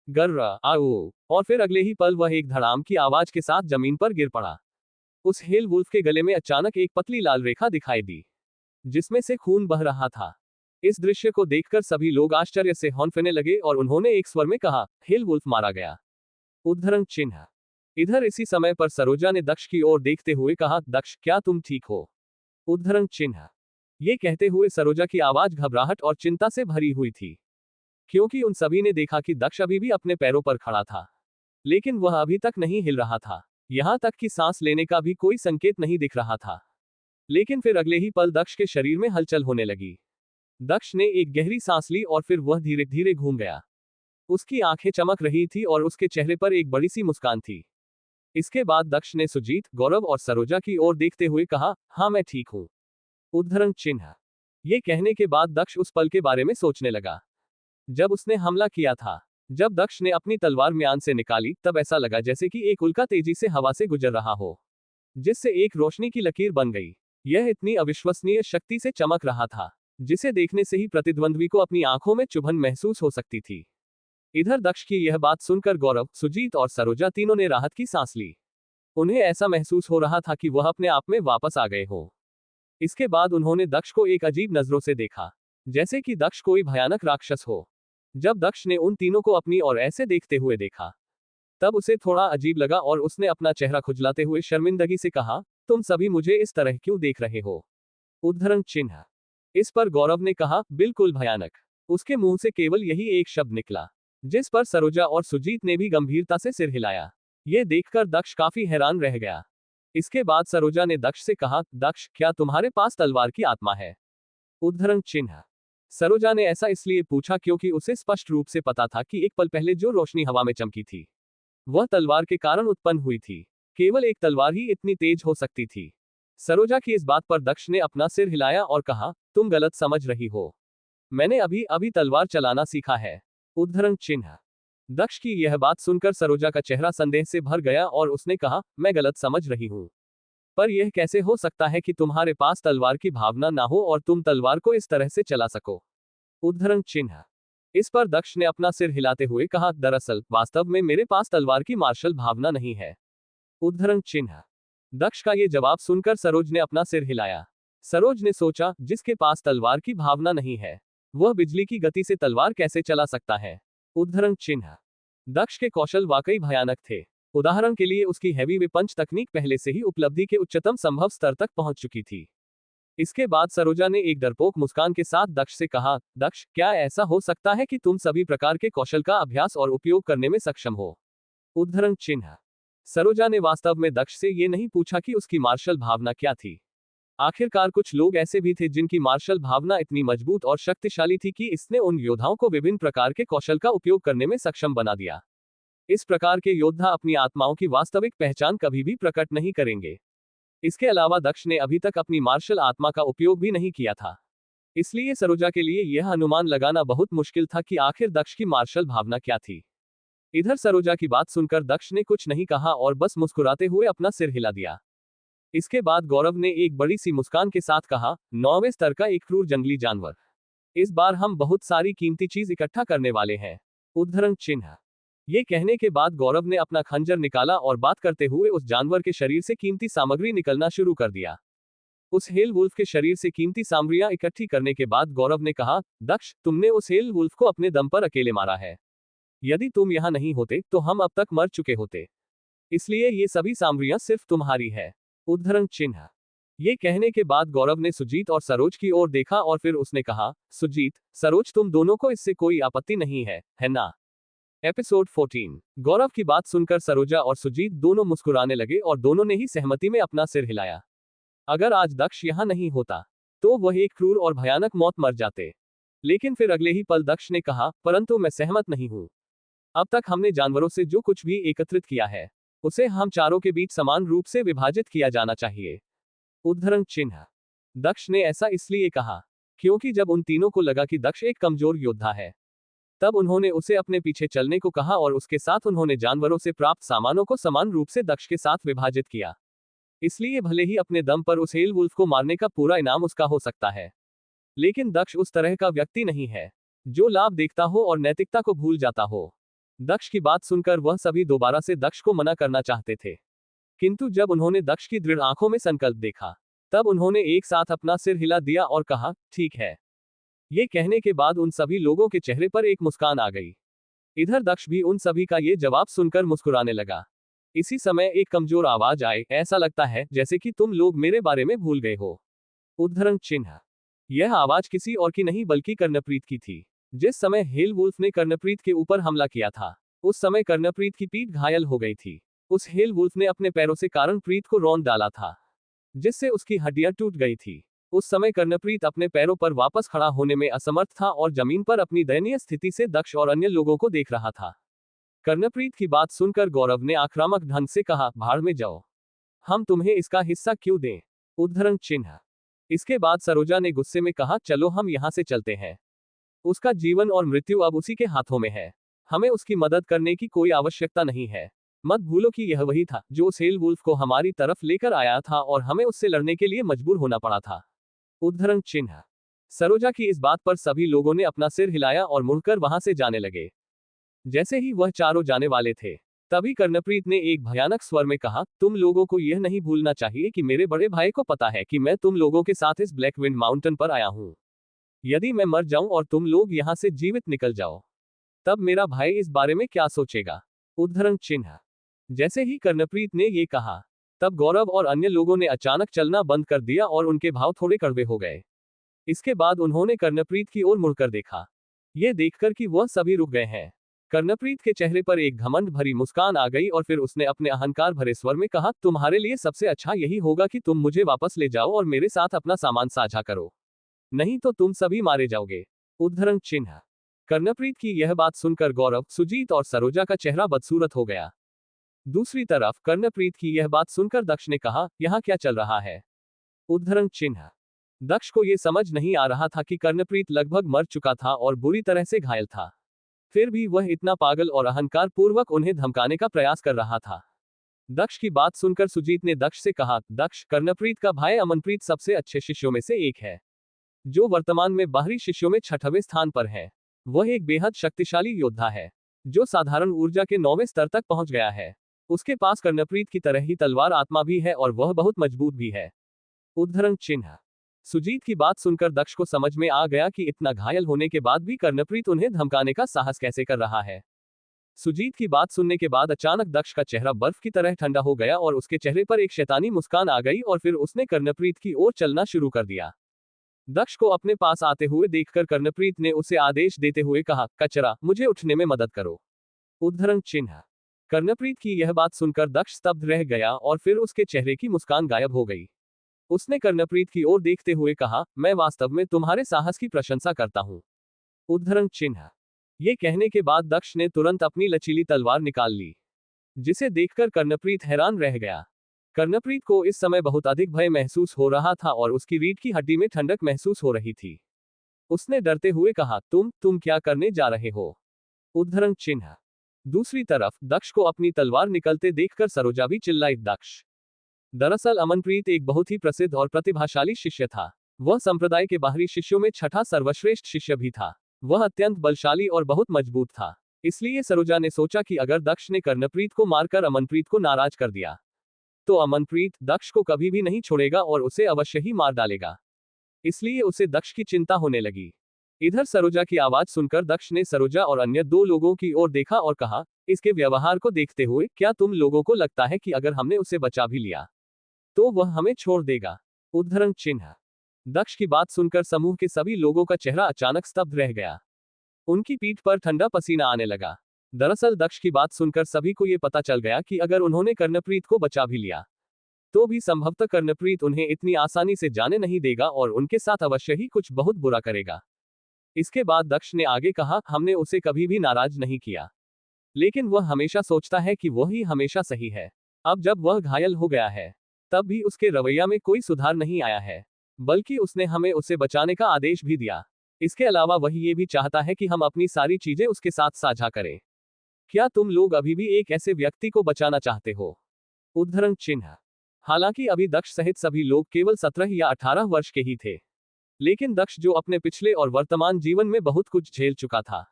गर्रा आओ, और फिर अगले ही पल वह एक धड़ाम की आवाज के साथ जमीन पर गिर पड़ा। उस हेल वुल्फ के गले में अचानक एक पतली लाल रेखा दिखाई दी, जिसमें से खून बह रहा था। इस दृश्य को देखकर सभी लोग आश्चर्य से हौंफने लगे और उन्होंने एक स्वर में कहा, हेल वुल्फ मारा गया। उद्धरण चिन्ह। इधर इसी समय पर सरोजा ने दक्ष की ओर देखते हुए कहा, दक्ष, क्या तुम ठीक हो? उद्धरण चिन्ह। ये कहते हुए सरोजा की आवाज घबराहट और चिंता से भरी हुई थी, क्योंकि उन सभी ने देखा कि दक्ष अभी भी अपने पैरों पर खड़ा था, लेकिन वह अभी तक नहीं हिल रहा था। यहां तक कि सांस लेने का भी कोई संकेत नहीं दिख रहा था। लेकिन फिर अगले ही पल दक्ष के शरीर में हलचल होने लगी। दक्ष ने एक गहरी सांस ली और फिर वह धीरे धीरे घूम गया। उसकी आंखें चमक रही थी और उसके चेहरे पर एक बड़ी सी मुस्कान थी। इसके बाद दक्ष ने सुजीत, गौरव और सरोजा की ओर देखते हुए कहा, हाँ मैं ठीक हूं। उद्धरण चिन्ह। ये कहने के बाद दक्ष उस पल के बारे में सोचने लगा जब उसने हमला किया था। जब दक्ष ने अपनी तलवार म्यान से निकाली, तब ऐसा लगा जैसे कि एक उल्का तेजी से हवा से गुजर रहा हो, जिससे एक रोशनी की लकीर बन गई। यह इतनी अविश्वसनीय शक्ति से चमक रहा था, जिसे देखने से ही प्रतिद्वंद्वी को अपनी आंखों में चुभन महसूस हो सकती थी। इधर दक्ष की यह बात सुनकर गौरव, सुजीत और सरोजा तीनों ने राहत की सांस ली। उन्हें ऐसा महसूस हो रहा था कि वह अपने आप में वापस आ गए हो। इसके बाद उन्होंने दक्ष को एक अजीब नजरों से देखा, जैसे कि दक्ष कोई भयानक राक्षस हो। जब दक्ष ने उन तीनों को अपनी ओर ऐसे देखते हुए देखा, तब उसे थोड़ा अजीब लगा और उसने अपना चेहरा खुजलाते हुए शर्मिंदगी से कहा, तुम सभी मुझे इस तरह क्यों देख रहे हो? उद्धरण चिन्ह। इस पर गौरव ने कहा, बिल्कुल भयानक। उसके मुंह से केवल यही एक शब्द निकला, जिस पर सरोजा और सुजीत ने भी गंभीरता से सिर हिलाया। यह देखकर दक्ष काफी हैरान रह गया। इसके बाद सरोजा ने दक्ष से कहा, दक्ष, क्या तुम्हारे पास तलवार की आत्मा है? उद्धरण चिन्ह। सरोजा ने ऐसा इसलिए पूछा क्योंकि उसे स्पष्ट रूप से पता था कि एक पल पहले जो रोशनी हवा में चमकी थी, वह तलवार के कारण उत्पन्न हुई थी। केवल एक तलवार ही इतनी तेज हो सकती थी। सरोजा की इस बात पर दक्ष ने अपना सिर हिलाया और कहा, तुम गलत समझ रही हो। मैंने अभी अभी तलवार चलाना सीखा है। उद्धरण चिन्ह। दक्ष की यह बात सुनकर सरोजा का चेहरा संदेह से भर गया और उसने कहा, मैं गलत समझ रही हूं। पर यह कैसे हो सकता है कि तुम्हारे पास तलवार की भावना ना हो और तुम तलवार को इस तरह से चला सको? उद्धरण चिन्ह। इस पर दक्ष ने अपना सिर हिलाते हुए कहा, दरअसल वास्तव में मेरे पास तलवार की मार्शल भावना नहीं है। उद्धरण चिन्ह। दक्ष का ये जवाब सुनकर सरोज ने अपना सिर हिलाया। सरोज ने सोचा, जिसके पास तलवार की भावना नहीं है, वह बिजली की गति से तलवार कैसे चला सकता है? उद्धरण चिन्ह। दक्ष के कौशल वाकई भयानक थे। उदाहरण के लिए उसकी हैवी वेपंच तकनीक पहले से ही उपलब्धि के उच्चतम संभव स्तर तक पहुंच चुकी थी। इसके बाद सरोजा ने एक डरपोक मुस्कान के साथ दक्ष से कहा, दक्ष, क्या ऐसा हो सकता है कि तुम सभी प्रकार के कौशल का अभ्यास और उपयोग करने में सक्षम हो? उद्धरण चिन्ह। सरोजा ने वास्तव में दक्ष से ये नहीं पूछा कि उसकी मार्शल भावना क्या थी। आखिरकार कुछ लोग ऐसे भी थे जिनकी मार्शल भावना इतनी मजबूत और शक्तिशाली थी कि इसने उन योद्धाओं को विभिन्न प्रकार के कौशल का उपयोग करने में सक्षम बना दिया। इस प्रकार के योद्धा अपनी आत्माओं की वास्तविक पहचान कभी भी प्रकट नहीं करेंगे। इसके अलावा दक्ष ने अभी तक अपनी मार्शल आत्मा का उपयोग भी नहीं किया था। इसलिए सरोजा के लिए यह अनुमान लगाना बहुत मुश्किल था कि आखिर दक्ष की मार्शल भावना क्या थी। इधर सरोजा की बात सुनकर दक्ष ने कुछ नहीं कहा और बस मुस्कुराते हुए अपना सिर हिला दिया। इसके बाद गौरव ने एक बड़ी सी मुस्कान के साथ कहा, 9वें स्तर का एक क्रूर जंगली जानवर। इस बार हम बहुत सारी कीमती चीज इकट्ठा करने वाले हैं। उद्धरण चिन्ह। ये कहने के बाद गौरव ने अपना खंजर निकाला और बात करते हुए उस जानवर के शरीर से कीमती सामग्री निकलना शुरू कर दिया। उस हेल वुल्फ के शरीर से कीमती सामग्रियां इकट्ठी करने के बाद गौरव ने कहा, दक्ष, तुमने उस हेल वुल्फ को अपने दम पर अकेले मारा है। यदि तुम यहां नहीं होते तो हम अब तक मर चुके होते। इसलिए ये सभी सामग्रियां सिर्फ तुम्हारी है। उद्धरण चिन्ह। ये कहने के बाद गौरव ने सुजीत और सरोज की ओर देखा और फिर उसने कहा, सुजीत, सरोज, तुम दोनों को इससे कोई आपत्ति नहीं है ना? एपिसोड 14। गौरव की बात सुनकर सरोजा और सुजीत दोनों मुस्कुराने लगे और दोनों ने ही सहमति में अपना सिर हिलाया। अगर आज दक्ष यहां नहीं होता तो वह एक क्रूर और भयानक मौत मर जाते। लेकिन फिर अगले ही पल दक्ष ने कहा, परंतु मैं सहमत नहीं हूं। अब तक हमने जानवरों से जो कुछ भी एकत्रित किया है उसे हम चारों के बीच समान रूप से विभाजित किया जाना चाहिए। उद्धरण चिन्ह। दक्ष ने ऐसा इसलिए कहा क्योंकि जब उन तीनों को लगा कि दक्ष एक कमजोर योद्धा है, तब उन्होंने उसे अपने पीछे चलने को कहा और उसके साथ उन्होंने जानवरों से प्राप्त सामानों को समान रूप से दक्ष के साथ विभाजित किया। इसलिए भले ही अपने दम पर उस हेल वुल्फ को मारने का पूरा इनाम उसका हो सकता है, लेकिन दक्ष उस तरह का व्यक्ति नहीं है जो लाभ देखता हो और नैतिकता को भूल जाता हो। दक्ष की बात सुनकर वह सभी दोबारा से दक्ष को मना करना चाहते थे, किंतु जब उन्होंने दक्ष की दृढ़ आंखों में संकल्प देखा, तब उन्होंने एक साथ अपना सिर हिला दिया और कहा, ठीक है। ये कहने के बाद उन सभी लोगों के चेहरे पर एक मुस्कान आ गई। इधर दक्ष भी उन सभी का ये जवाब सुनकर मुस्कुराने लगा। इसी समय एक कमजोर आवाज आई, ऐसा लगता है जैसे कि तुम लोग मेरे बारे में भूल गए हो। उद्धरण चिन्ह। यह आवाज किसी और की नहीं बल्कि कर्णप्रीत की थी। जिस समय हेल वुल्फ ने कर्णप्रीत के ऊपर हमला किया था, उस समय कर्णप्रीत की पीठ घायल हो गई थी। उस हेल वुल्फ ने अपने पैरों से कर्णप्रीत को रौंद डाला था, जिससे उसकी हड्डियां टूट गई थी। उस समय कर्णप्रीत अपने पैरों पर वापस खड़ा होने में असमर्थ था और जमीन पर अपनी दयनीय स्थिति से दक्ष और अन्य लोगों को देख रहा था। कर्णप्रीत की बात सुनकर गौरव ने आक्रामक ढंग से कहा, भाड़ में जाओ, हम तुम्हें इसका हिस्सा क्यों दें? उद्धरण चिन्ह। इसके बाद सरोजा ने गुस्से में कहा, चलो हम यहां से चलते हैं। उसका जीवन और मृत्यु अब उसी के हाथों में है। हमें उसकी मदद करने की कोई आवश्यकता नहीं है। मत भूलो कि यह वही था जो उस हेल वुल्फ को हमारी तरफ लेकर आया था और हमें उससे लड़ने के लिए मजबूर होना पड़ा था। उद्धरण चिन्ह। सरोजा की इस बात पर सभी लोगों ने अपना सिर हिलाया और मुड़कर वहां से जाने लगे। जैसे ही वह चारों जाने वाले थे, तभी कर्णप्रीत ने एक भयानक स्वर में कहा, तुम लोगों को यह नहीं भूलना चाहिए कि मेरे बड़े भाई को पता है कि मैं तुम लोगों के साथ इस ब्लैक विंड माउंटेन पर आया हूं। यदि मैं मर जाऊं और तुम लोग यहां से जीवित निकल जाओ, तब मेरा भाई इस बारे में क्या सोचेगा? उद्धरण चिन्ह। जैसे ही कर्णप्रीत ने ये कहा, तब गौरव और अन्य लोगों ने अचानक चलना बंद कर दिया और उनके भाव थोड़े कड़वे हो गए। इसके बाद उन्होंने कर्णप्रीत की ओर मुड़कर देखा। यह देखकर कि वह सभी रुक गए हैं, कर्णप्रीत के चेहरे पर एक घमंड भरी मुस्कान आ गई और फिर उसने अपने अहंकार भरे स्वर में कहा, तुम्हारे लिए सबसे अच्छा यही होगा कि तुम मुझे वापस ले जाओ और मेरे साथ अपना सामान साझा करो, नहीं तो तुम सभी मारे जाओगे। उद्धरण चिन्ह। कर्णप्रीत की यह बात सुनकर गौरव, सुजीत और सरोजा का चेहरा बदसूरत हो गया। दूसरी तरफ कर्णप्रीत की यह बात सुनकर दक्ष ने कहा, यहां क्या चल रहा है? उद्धरण चिन्ह। दक्ष को यह समझ नहीं आ रहा था कि कर्णप्रीत लगभग मर चुका था और बुरी तरह से घायल था, फिर भी वह इतना पागल और अहंकार पूर्वक उन्हें धमकाने का प्रयास कर रहा था। दक्ष की बात सुनकर सुजीत ने दक्ष से कहा, दक्ष, कर्णप्रीत का भाई अमनप्रीत सबसे अच्छे शिष्यों में से एक है, जो वर्तमान में बाहरी शिष्यों में 6वें स्थान पर है। वह एक बेहद शक्तिशाली योद्धा है, जो साधारण ऊर्जा के 9वें स्तर तक पहुंच गया है। उसके पास कर्णप्रीत की तरह ही तलवार आत्मा भी है और वह बहुत मजबूत भी है। उद्धरण चिन्ह। सुजीत की बात सुनकर दक्ष को समझ में आ गया कि इतना घायल होने के बाद भी कर्णप्रीत उन्हें धमकाने का साहस कैसे कर रहा है। सुजीत की बात सुनने के बाद अचानक दक्ष का चेहरा बर्फ की तरह ठंडा हो गया और उसके चेहरे पर एक शैतानी मुस्कान आ गई और फिर उसने कर्णप्रीत की ओर चलना शुरू कर दिया। दक्ष को अपने पास आते हुए देखकर कर्णप्रीत ने उसे आदेश देते हुए कहा, कचरा, मुझे उठने में मदद करो। उद्धरण चिन्ह। कर्णप्रीत की यह बात सुनकर दक्ष स्तब्ध रह गया और फिर उसके चेहरे की मुस्कान गायब हो गई। उसने कर्णप्रीत की ओर देखते हुए कहा, मैं वास्तव में तुम्हारे साहस की प्रशंसा करता हूं। उद्धरण चिन्ह। ये कहने के बाद दक्ष ने तुरंत अपनी लचीली तलवार निकाल ली, जिसे देखकर कर्णप्रीत हैरान रह गया। कर्णप्रीत को इस समय बहुत अधिक भय महसूस हो रहा था और उसकी रीढ़ की हड्डी में ठंडक महसूस हो रही थी। उसने डरते हुए कहा, तुम क्या करने जा रहे हो? उद्धरण चिन्ह। दूसरी तरफ दक्ष को अपनी तलवार निकलते देखकर सरोजा भी चिल्लाई। दक्ष दरअसल अमनप्रीत एक बहुत ही प्रसिद्ध और प्रतिभाशाली शिष्य था। वह संप्रदाय के बाहरी शिष्यों में छठा सर्वश्रेष्ठ शिष्य भी था। वह अत्यंत बलशाली और बहुत मजबूत था। इसलिए सरोजा ने सोचा कि अगर दक्ष ने कर्णप्रीत को मारकर अमनप्रीत को नाराज कर दिया, तो अमनप्रीत दक्ष को कभी भी नहीं छोड़ेगा और उसे अवश्य ही मार डालेगा। इसलिए उसे दक्ष की चिंता होने लगी। इधर सरोजा की आवाज सुनकर दक्ष ने सरोजा और अन्य दो लोगों की ओर देखा और कहा, इसके व्यवहार को देखते हुए क्या तुम लोगों को लगता है कि अगर हमने उसे बचा भी लिया तो वह हमें छोड़ देगा? उद्धरण चिन्ह। दक्ष की बात सुनकर समूह के सभी लोगों का चेहरा अचानक स्तब्ध रह गया। उनकी पीठ पर ठंडा पसीना आने लगा। दरअसल दक्ष की बात सुनकर सभी को यह पता चल गया कि अगर उन्होंने कर्णप्रीत को बचा भी लिया तो भी संभवतः कर्णप्रीत उन्हें इतनी आसानी से जाने नहीं देगा और उनके साथ अवश्य ही कुछ बहुत बुरा करेगा। इसके बाद दक्ष ने आगे कहा, हमने उसे कभी भी नाराज नहीं किया, लेकिन वह हमेशा सोचता है कि वह ही हमेशा सही है। अब जब वह घायल हो गया है तब भी उसके रवैया में कोई सुधार नहीं आया है, बल्कि उसने हमें उसे बचाने का आदेश भी दिया। इसके अलावा वह ये भी चाहता है कि हम अपनी सारी चीजें उसके साथ साझा करें। क्या तुम लोग अभी भी एक ऐसे व्यक्ति को बचाना चाहते हो? उद्धरण चिन्ह। हालांकि अभी दक्ष सहित सभी लोग केवल 17 या 18 वर्ष के ही थे, लेकिन दक्ष जो अपने पिछले और वर्तमान जीवन में बहुत कुछ झेल चुका था,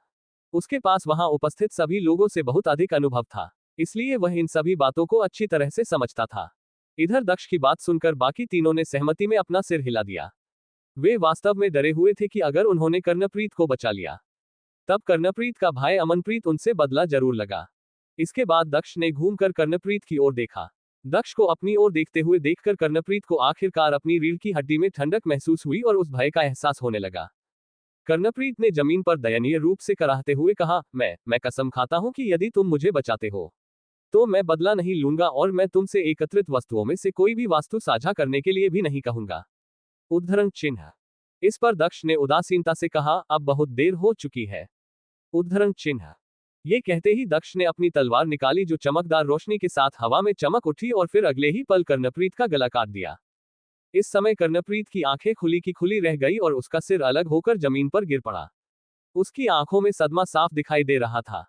उसके पास वहां उपस्थित सभी लोगों से बहुत अधिक अनुभव था। इसलिए वह इन सभी बातों को अच्छी तरह से समझता था। इधर दक्ष की बात सुनकर बाकी तीनों ने सहमति में अपना सिर हिला दिया। वे वास्तव में डरे हुए थे कि अगर उन्होंने कर्णप्रीत को बचा लिया तब कर्णप्रीत का भाई अमनप्रीत उनसे बदला जरूर लगा। इसके बाद दक्ष ने घूमकर कर्णप्रीत की ओर देखा। दक्ष को अपनी ओर देखते हुए देखकर कर्णप्रीत को आखिरकार अपनी रीढ़ की हड्डी में ठंडक महसूस हुई और उस भय का एहसास होने लगा। कर्णप्रीत ने जमीन पर दयनीय रूप से कराहते हुए कहा, मैं कसम खाता हूं कि यदि तुम मुझे बचाते हो तो मैं बदला नहीं लूंगा और मैं तुमसे एकत्रित वस्तुओं में से कोई भी वास्तु साझा करने के लिए भी नहीं कहूंगा। उद्धरण चिन्ह। इस पर दक्ष ने उदासीनता से कहा, अब बहुत देर हो चुकी है। उद्धरण चिन्ह। ये कहते ही दक्ष ने अपनी तलवार निकाली जो चमकदार रोशनी के साथ हवा में चमक उठी और फिर अगले ही पल कर्णप्रीत का गला काट दिया। इस समय कर्णप्रीत की आंखें खुली की खुली रह गई और उसका सिर अलग होकर जमीन पर गिर पड़ा। उसकी आंखों में सदमा साफ दिखाई दे रहा था।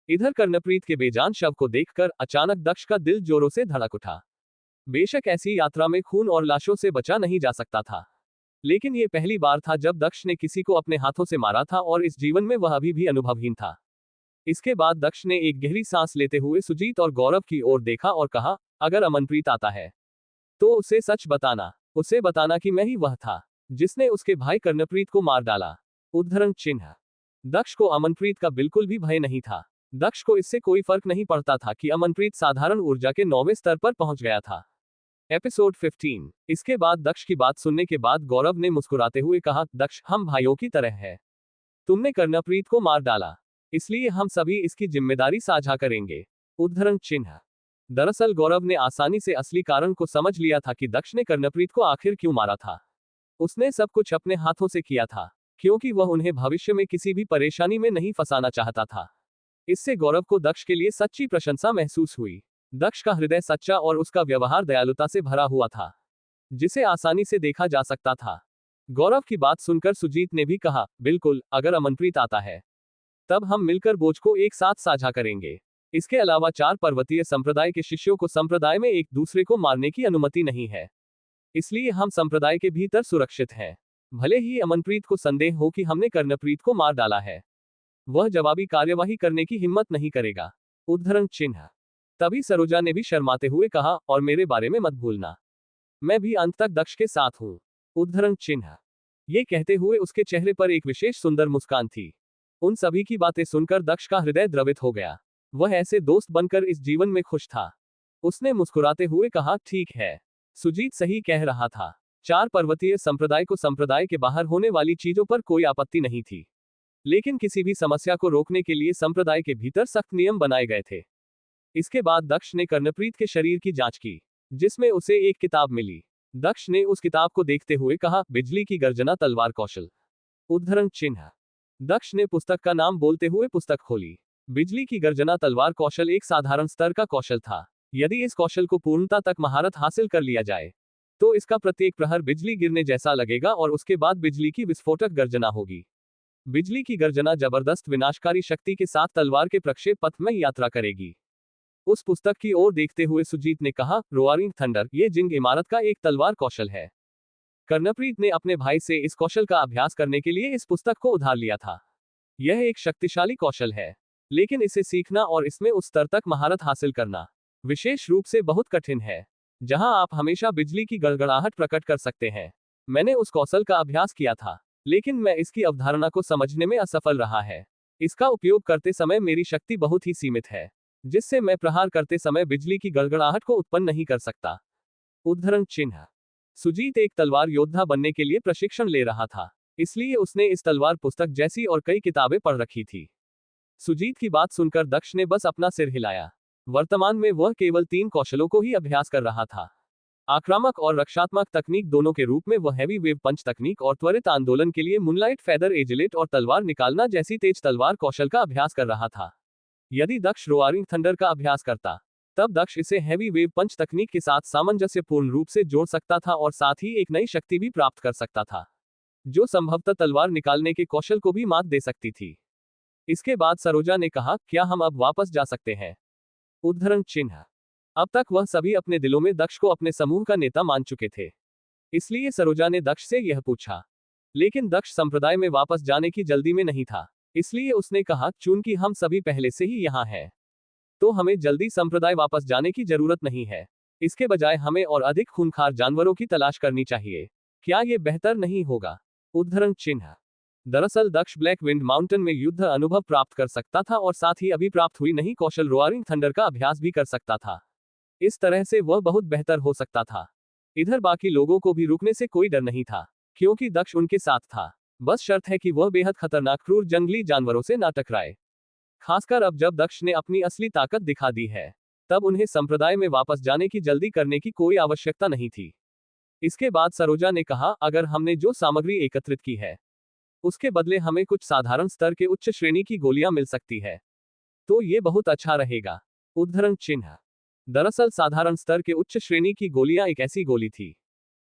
इधर कर्णप्रीत के बेजान शव को देखकर अचानक दक्ष का दिल जोरों से धड़क उठा। बेशक ऐसी यात्रा में खून और लाशों से बचा नहीं जा सकता था, लेकिन ये पहली बार था जब दक्ष ने किसी को अपने हाथों से मारा था और इस जीवन में वह अभी भी अनुभवहीन था। इसके बाद दक्ष ने एक गहरी सांस लेते हुए सुजीत और गौरव की ओर देखा और कहा, अगर अमनप्रीत आता है तो उसे सच बताना, उसे बताना कि मैं ही वह था जिसने उसके भाई कर्णप्रीत को मार डाला। उद्धरण चिन्ह। दक्ष को अमनप्रीत का बिल्कुल भी भय नहीं था। दक्ष को इससे कोई फर्क नहीं पड़ता था कि अमनप्रीत साधारण ऊर्जा के 9वें स्तर पर पहुंच गया था। एपिसोड 15। इसके बाद दक्ष की बात सुनने के बाद गौरव ने मुस्कुराते हुए कहा, दक्ष, हम भाइयों की तरह है। तुमने कर्णप्रीत को मार डाला, इसलिए हम सभी इसकी जिम्मेदारी साझा करेंगे। उद्धरण चिन्ह। दरअसल गौरव ने आसानी से असली कारण को समझ लिया था कि दक्ष ने कर्णप्रीत को आखिर क्यों मारा था। उसने सब कुछ अपने हाथों से किया था, क्योंकि वह उन्हें भविष्य में किसी भी परेशानी में नहीं फंसाना चाहता था। इससे गौरव को दक्ष के लिए सच्ची प्रशंसा महसूस हुई। दक्ष का हृदय सच्चा और उसका व्यवहार दयालुता से भरा हुआ था, जिसे आसानी से देखा जा सकता था। गौरव की बात सुनकर सुजीत ने भी कहा, बिल्कुल, अगर अमनप्रीत आता है तब हम मिलकर बोझ को एक साथ साझा करेंगे। इसके अलावा 4 पर्वतीय संप्रदाय के शिष्यों को संप्रदाय में एक दूसरे को मारने की अनुमति नहीं है, इसलिए हम संप्रदाय के भीतर सुरक्षित हैं। भले ही अमनप्रीत को संदेह हो कि हमने कर्णप्रीत को मार डाला है, वह जवाबी कार्यवाही करने की हिम्मत नहीं करेगा। उद्धरण चिन्ह। तभी सरोजा ने भी शर्माते हुए कहा, और मेरे बारे में मत भूलना, मैं भी अंत तक दक्ष के साथ हूं। उद्धरण चिन्ह। ये कहते हुए उसके चेहरे पर एक विशेष सुंदर मुस्कान थी। उन सभी की बातें सुनकर दक्ष का हृदय द्रवित हो गया। वह ऐसे दोस्त बनकर इस जीवन में खुश था। उसने मुस्कुराते हुए कहा, ठीक है। सुजीत सही कह रहा था। चार पर्वतीय संप्रदाय को संप्रदाय के बाहर होने वाली चीजों पर कोई आपत्ति नहीं थी, लेकिन किसी भी समस्या को रोकने के लिए संप्रदाय के भीतर सख्त नियम बनाए गए थे। इसके बाद दक्ष ने कर्णप्रीत के शरीर की जांच की, जिसमें उसे एक किताब मिली। दक्ष ने उस किताब को देखते हुए कहा, बिजली की गर्जना तलवार कौशल, उद्धरण चिन्ह। दक्ष ने पुस्तक का नाम बोलते हुए पुस्तक खोली। बिजली की गर्जना तलवार कौशल एक साधारण स्तर का कौशल था। यदि इस कौशल को पूर्णता तक महारत हासिल कर लिया जाए, तो इसका प्रत्येक प्रहार बिजली गिरने जैसा लगेगा और उसके बाद बिजली की विस्फोटक गर्जना होगी। बिजली की गर्जना जबरदस्त विनाशकारी शक्ति के साथ तलवार के प्रक्षेप पथ में यात्रा करेगी। उस पुस्तक की ओर देखते हुए सुजीत ने कहा, रोआरिंग थंडर, ये जिंग इमारत का एक तलवार कौशल है। कर्णप्रीत ने अपने भाई से इस कौशल का अभ्यास करने के लिए इस पुस्तक को उधार लिया था। यह एक शक्तिशाली कौशल है, लेकिन इसे सीखना और इसमें उस स्तर तक महारत हासिल करना विशेष रूप से बहुत कठिन है, जहां आप हमेशा बिजली की गड़गड़ाहट प्रकट कर सकते हैं। मैंने उस कौशल का अभ्यास किया था, लेकिन मैं इसकी अवधारणा को समझने में असफल रहा है। इसका उपयोग करते समय मेरी शक्ति बहुत ही सीमित है, जिससे मैं प्रहार करते समय बिजली की गड़गड़ाहट को उत्पन्न नहीं कर सकता। उद्धरण चिन्ह। सुजीत एक तलवार योद्धा बनने के लिए प्रशिक्षण ले रहा था, इसलिए उसने इस तलवार पुस्तक जैसी और कई किताबें पढ़ रखी थी। सुजीत की बात सुनकर दक्ष ने बस अपना सिर हिलाया। वर्तमान में वह केवल 3 कौशलों को ही अभ्यास कर रहा था, आक्रामक और रक्षात्मक तकनीक दोनों के रूप में। वह हैवी वेव पंच तकनीक और त्वरित आंदोलन के लिए मूनलाइट फेदर एजिलेट और तलवार निकालना जैसी तेज तलवार कौशल का अभ्यास कर रहा था। यदि दक्ष रोआरिंग थंडर का अभ्यास करता, तब दक्ष इसे हैवी वेव पंच तकनीक के साथ सामंजस्यपूर्ण रूप से जोड़ सकता था और साथ ही एक नई शक्ति भी प्राप्त कर सकता था, जो संभवतः तलवार निकालने के कौशल को भी मात दे सकती थी। इसके बाद सरोजा ने कहा, क्या हम अब वापस जा सकते हैं? उद्धरण चिन्ह। अब तक वह सभी अपने दिलों में दक्ष को अपने समूह का नेता मान चुके थे, इसलिए सरोजा ने दक्ष से यह पूछा। लेकिन दक्ष संप्रदाय में वापस जाने की जल्दी में नहीं था, इसलिए उसने कहा, चूंकि हम सभी पहले से ही यहाँ हैं, तो हमें जल्दी संप्रदाय वापस जाने की जरूरत नहीं है। इसके बजाय हमें और अधिक खूंखार जानवरों की तलाश करनी चाहिए। क्या यह बेहतर नहीं होगा? उद्धरण चिन्ह। दरअसल दक्ष ब्लैक विंड माउंटेन में युद्ध अनुभव प्राप्त कर सकता था और साथ ही अभी प्राप्त हुई नहीं कौशल रोआरिंग थंडर का अभ्यास भी कर सकता था। इस तरह से वह बहुत बेहतर हो सकता था। इधर बाकी लोगों को भी रुकने से कोई डर नहीं था, क्योंकि दक्ष उनके साथ था। बस शर्त है कि वह बेहद खतरनाक क्रूर जंगली जानवरों से ना टकराए। खासकर अब जब दक्ष ने अपनी असली ताकत दिखा दी है, तब उन्हें संप्रदाय में वापस जाने की जल्दी करने की कोई आवश्यकता नहीं थी। इसके बाद सरोजा ने कहा, अगर हमने जो सामग्री एकत्रित की है, उसके बदले हमें कुछ साधारण स्तर के उच्च श्रेणी की गोलियां मिल सकती है, तो ये बहुत अच्छा रहेगा। उद्धरण चिन्ह। दरअसल साधारण स्तर के उच्च श्रेणी की गोलियां एक ऐसी गोली थी,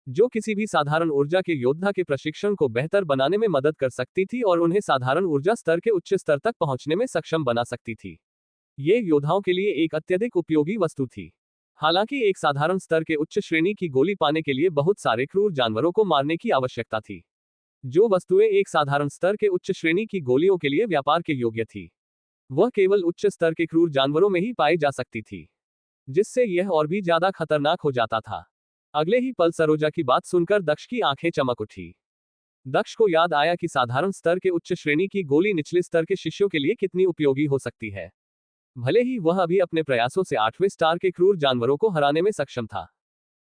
जो किसी भी साधारण ऊर्जा के योद्धा के प्रशिक्षण को बेहतर बनाने में मदद कर सकती थी और उन्हें साधारण ऊर्जा स्तर के उच्च स्तर तक पहुंचने में सक्षम बना सकती थी। ये योद्धाओं के लिए एक अत्यधिक उपयोगी वस्तु थी। हालांकि एक साधारण स्तर के उच्च श्रेणी की गोली पाने के लिए बहुत सारे क्रूर जानवरों को मारने की आवश्यकता थी। जो वस्तुएं एक साधारण स्तर के उच्च श्रेणी की गोलियों के लिए व्यापार के योग्य थी, वह केवल उच्च स्तर के क्रूर जानवरों में ही पाई जा सकती थी, जिससे यह और भी ज्यादा खतरनाक हो जाता था। अगले ही पल सरोजा की बात सुनकर दक्ष की आंखें चमक उठी। दक्ष को याद आया कि साधारण स्तर के उच्च श्रेणी की गोली निचले स्तर के शिष्यों के लिए कितनी उपयोगी हो सकती है। भले ही वह अभी अपने प्रयासों से 8वें स्टार के क्रूर जानवरों को हराने में सक्षम था,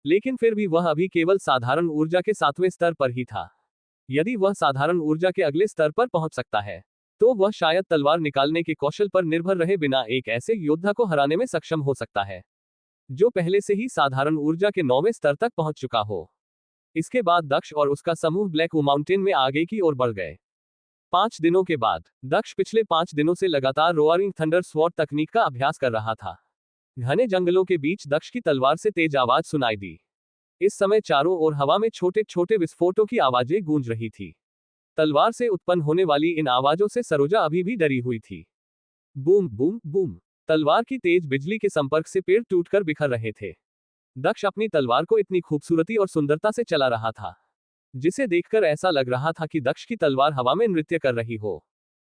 लेकिन फिर भी वह अभी केवल साधारण ऊर्जा के 7वें स्तर पर ही था। यदि वह साधारण ऊर्जा के अगले स्तर पर पहुंच सकता है, तो वह शायद तलवार निकालने के कौशल पर निर्भर रहे बिना एक ऐसे योद्धा को हराने में सक्षम हो सकता है, जो पहले से ही साधारण ऊर्जा के 9वें स्तर तक पहुंच चुका हो। इसके बाद दक्ष और उसका समूह ब्लैक वू माउंटेन में आगे की ओर बढ़ गए। 5 दिनों के बाद दक्ष पिछले 5 दिनों से लगातार रोआरिंग थंडर स्वॉर्ड तकनीक का अभ्यास कर रहा था। घने जंगलों के बीच दक्ष की तलवार से तेज आवाज सुनाई दी। इस समय चारों ओर हवा में छोटे छोटे विस्फोटों की आवाजें गूंज रही थी। तलवार से उत्पन्न होने वाली इन आवाजों से सरोजा अभी भी डरी हुई थी। Boom boom boom. तलवार की तेज बिजली के संपर्क से पेड़ टूटकर बिखर रहे थे। दक्ष अपनी तलवार को इतनी खूबसूरती और सुंदरता से चला रहा था, जिसे देखकर ऐसा लग रहा था कि दक्ष की तलवार हवा में नृत्य कर रही हो।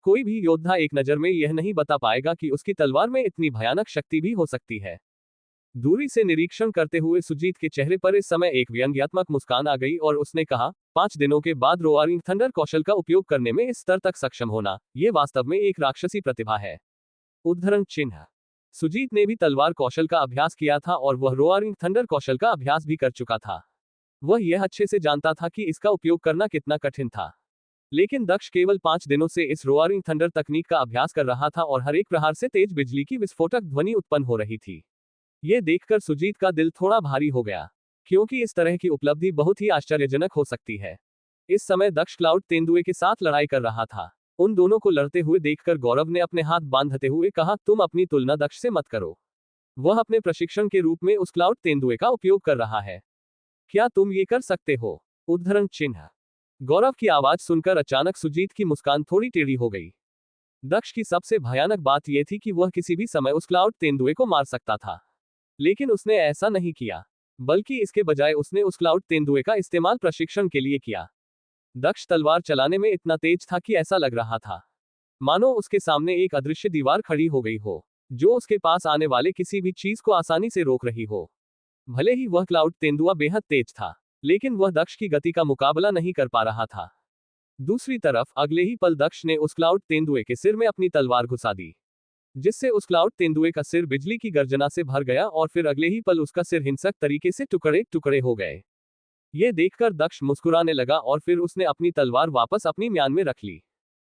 कोई भी योद्धा एक नजर में यह नहीं बता पाएगा कि उसकी तलवार में इतनी भयानक शक्ति भी हो सकती है। दूरी से निरीक्षण करते हुए सुजीत के चेहरे पर इस समय एक व्यंग्यात्मक मुस्कान आ गई और उसने कहा, 5 दिनों के बाद रोआरिंग थंडर कौशल का उपयोग करने में इस स्तर तक सक्षम होना, यह वास्तव में एक राक्षसी प्रतिभा है। उद्धरण चिन्ह। सुजीत ने भी तलवार कौशल का अभ्यास किया था और वह रोअरिंग थंडर कौशल का अभ्यास भी कर चुका था। वह यह अच्छे से जानता था कि इसका उपयोग करना कितना कठिन था। लेकिन दक्ष केवल 5 दिनों से इस रोअरिंग थंडर तकनीक का अभ्यास कर रहा था और हर एक प्रहार से तेज बिजली की विस्फोटक ध्वनि उत्पन्न हो रही थी। यह देखकर सुजीत का दिल थोड़ा भारी हो गया, क्योंकि इस तरह की उपलब्धि बहुत ही आश्चर्यजनक हो सकती है। इस समय दक्ष क्लाउड तेंदुए के साथ लड़ाई कर रहा था। उन दोनों को लड़ते हुए देखकर गौरव ने अपने हाथ बांधते हुए कहा, तुम अपनी तुलना दक्ष से मत करो। वह अपने प्रशिक्षण के रूप में उस क्लाउड तेंदुए का उपयोग कर रहा है। क्या तुम ये कर सकते हो? उद्धरण चिन्ह। गौरव की आवाज सुनकर अचानक सुजीत की मुस्कान थोड़ी टेढ़ी हो गई। दक्ष की सबसे भयानक बात यह थी कि वह किसी भी समय उस क्लाउड तेंदुए को मार सकता था। लेकिन उसने ऐसा नहीं किया, बल्कि इसके बजाय उसने उस क्लाउड तेंदुए का इस्तेमाल प्रशिक्षण के लिए किया। दक्ष तलवार चलाने में इतना तेज था कि ऐसा लग रहा था मानो उसके सामने एक अदृश्य दीवार खड़ी हो गई हो, जो उसके पास आने वाले किसी भी चीज को आसानी से रोक रही हो। भले ही वह क्लाउड तेंदुआ बेहद तेज था, लेकिन वह दक्ष की गति का मुकाबला नहीं कर पा रहा था। दूसरी तरफ अगले ही पल दक्ष ने उस क्लाउड तेंदुए के सिर में अपनी तलवार घुसा दी, जिससे उस क्लाउड तेंदुए का सिर बिजली की गर्जना से भर गया और फिर अगले ही पल उसका सिर हिंसक तरीके से टुकड़े टुकड़े हो गए। यह देखकर दक्ष मुस्कुराने लगा और फिर उसने अपनी तलवार वापस अपनी म्यान में रख ली।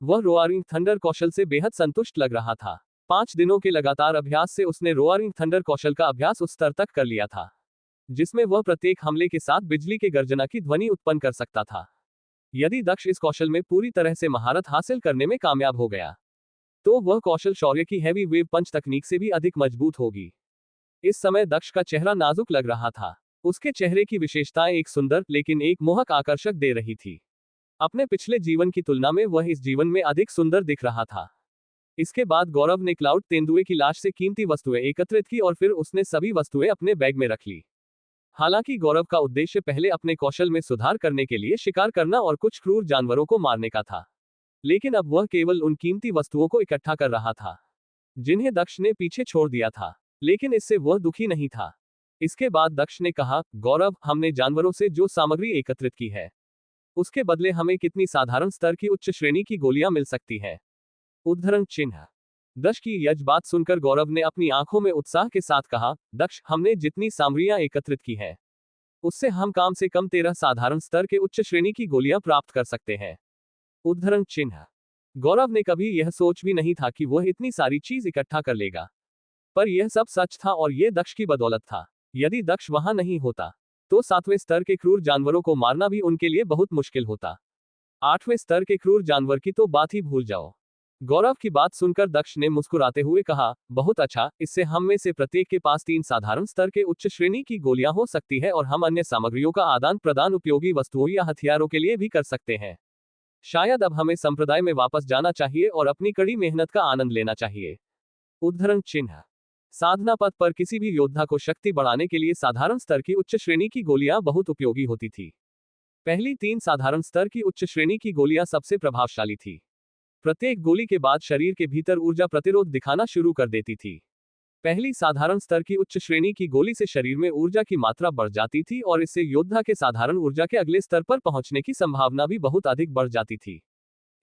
वह रोअरिंग थंडर कौशल से बेहद संतुष्ट लग रहा था। 5 दिनों के लगातार अभ्यास से उसने रोअरिंग थंडर कौशल का अभ्यास उस स्तर तक कर लिया था, जिसमें वह प्रत्येक हमले के साथ बिजली के गर्जना की ध्वनि उत्पन्न कर सकता था। यदि दक्ष इस कौशल में पूरी तरह से महारत हासिल करने में कामयाब हो गया, तो वह कौशल शौर्य की हैवी वेव पंच तकनीक से भी अधिक मजबूत होगी। इस समय दक्ष का चेहरा नाजुक लग रहा था। उसके चेहरे की विशेषताएं एक सुंदर लेकिन एक मोहक आकर्षक दे रही थी। अपने पिछले जीवन की तुलना में वह इस जीवन में अधिक सुंदर दिख रहा था। इसके बाद गौरव ने क्लाउड तेंदुए की लाश से कीमती वस्तुएं एकत्रित की और फिर उसने सभी वस्तुएं अपने बैग में रख ली। हालांकि गौरव का उद्देश्य पहले अपने कौशल में सुधार करने के लिए शिकार करना और कुछ क्रूर जानवरों को मारने का था, लेकिन अब वह केवल उन कीमती वस्तुओं को इकट्ठा कर रहा था जिन्हें दक्ष ने पीछे छोड़ दिया था। लेकिन इससे वह दुखी नहीं था। इसके बाद दक्ष ने कहा, गौरव, हमने जानवरों से जो सामग्री एकत्रित की है, उसके बदले हमें कितनी साधारण स्तर की उच्च श्रेणी की गोलियां मिल सकती है? उद्धरण चिन्ह। दक्ष की यह बात सुनकर गौरव ने अपनी आंखों में उत्साह के साथ कहा, दक्ष, हमने जितनी सामग्रियां एकत्रित की है, उससे हम कम से कम 13 साधारण स्तर के उच्च श्रेणी की गोलियां प्राप्त कर सकते हैं। उद्धरण चिन्ह। गौरव ने कभी यह सोच भी नहीं था कि वह इतनी सारी चीज इकट्ठा कर लेगा, पर यह सब सच था और यह दक्ष की बदौलत था। यदि दक्ष वहां नहीं होता, तो 7वें स्तर के क्रूर जानवरों को मारना भी उनके लिए बहुत मुश्किल होता। 8वें स्तर के क्रूर जानवर की तो बात ही भूल जाओ। गौरव की बात सुनकर दक्ष ने मुस्कुराते हुए कहा, बहुत अच्छा, इससे हम में से प्रत्येक के पास 3 साधारण स्तर के उच्च श्रेणी की गोलियां हो सकती है और हम अन्य सामग्रियों का आदान प्रदान उपयोगी वस्तुओं या हथियारों के लिए भी कर सकते हैं। शायद अब हमें संप्रदाय में वापस जाना चाहिए और अपनी कड़ी मेहनत का आनंद लेना चाहिए। उद्धरण चिन्ह। साधना पथ पर किसी भी योद्धा को शक्ति बढ़ाने के लिए साधारण स्तर की उच्च श्रेणी की गोलियां बहुत उपयोगी होती थी। पहली 3 साधारण स्तर की उच्च श्रेणी की गोलियां सबसे प्रभावशाली थी। प्रत्येक गोली के बाद शरीर के भीतर ऊर्जा प्रतिरोध दिखाना शुरू कर देती थी। पहली साधारण स्तर की उच्च श्रेणी की गोली से शरीर में ऊर्जा की मात्रा बढ़ जाती थी और इससे योद्धा के साधारण ऊर्जा के अगले स्तर पर पहुंचने की संभावना भी बहुत अधिक बढ़ जाती थी।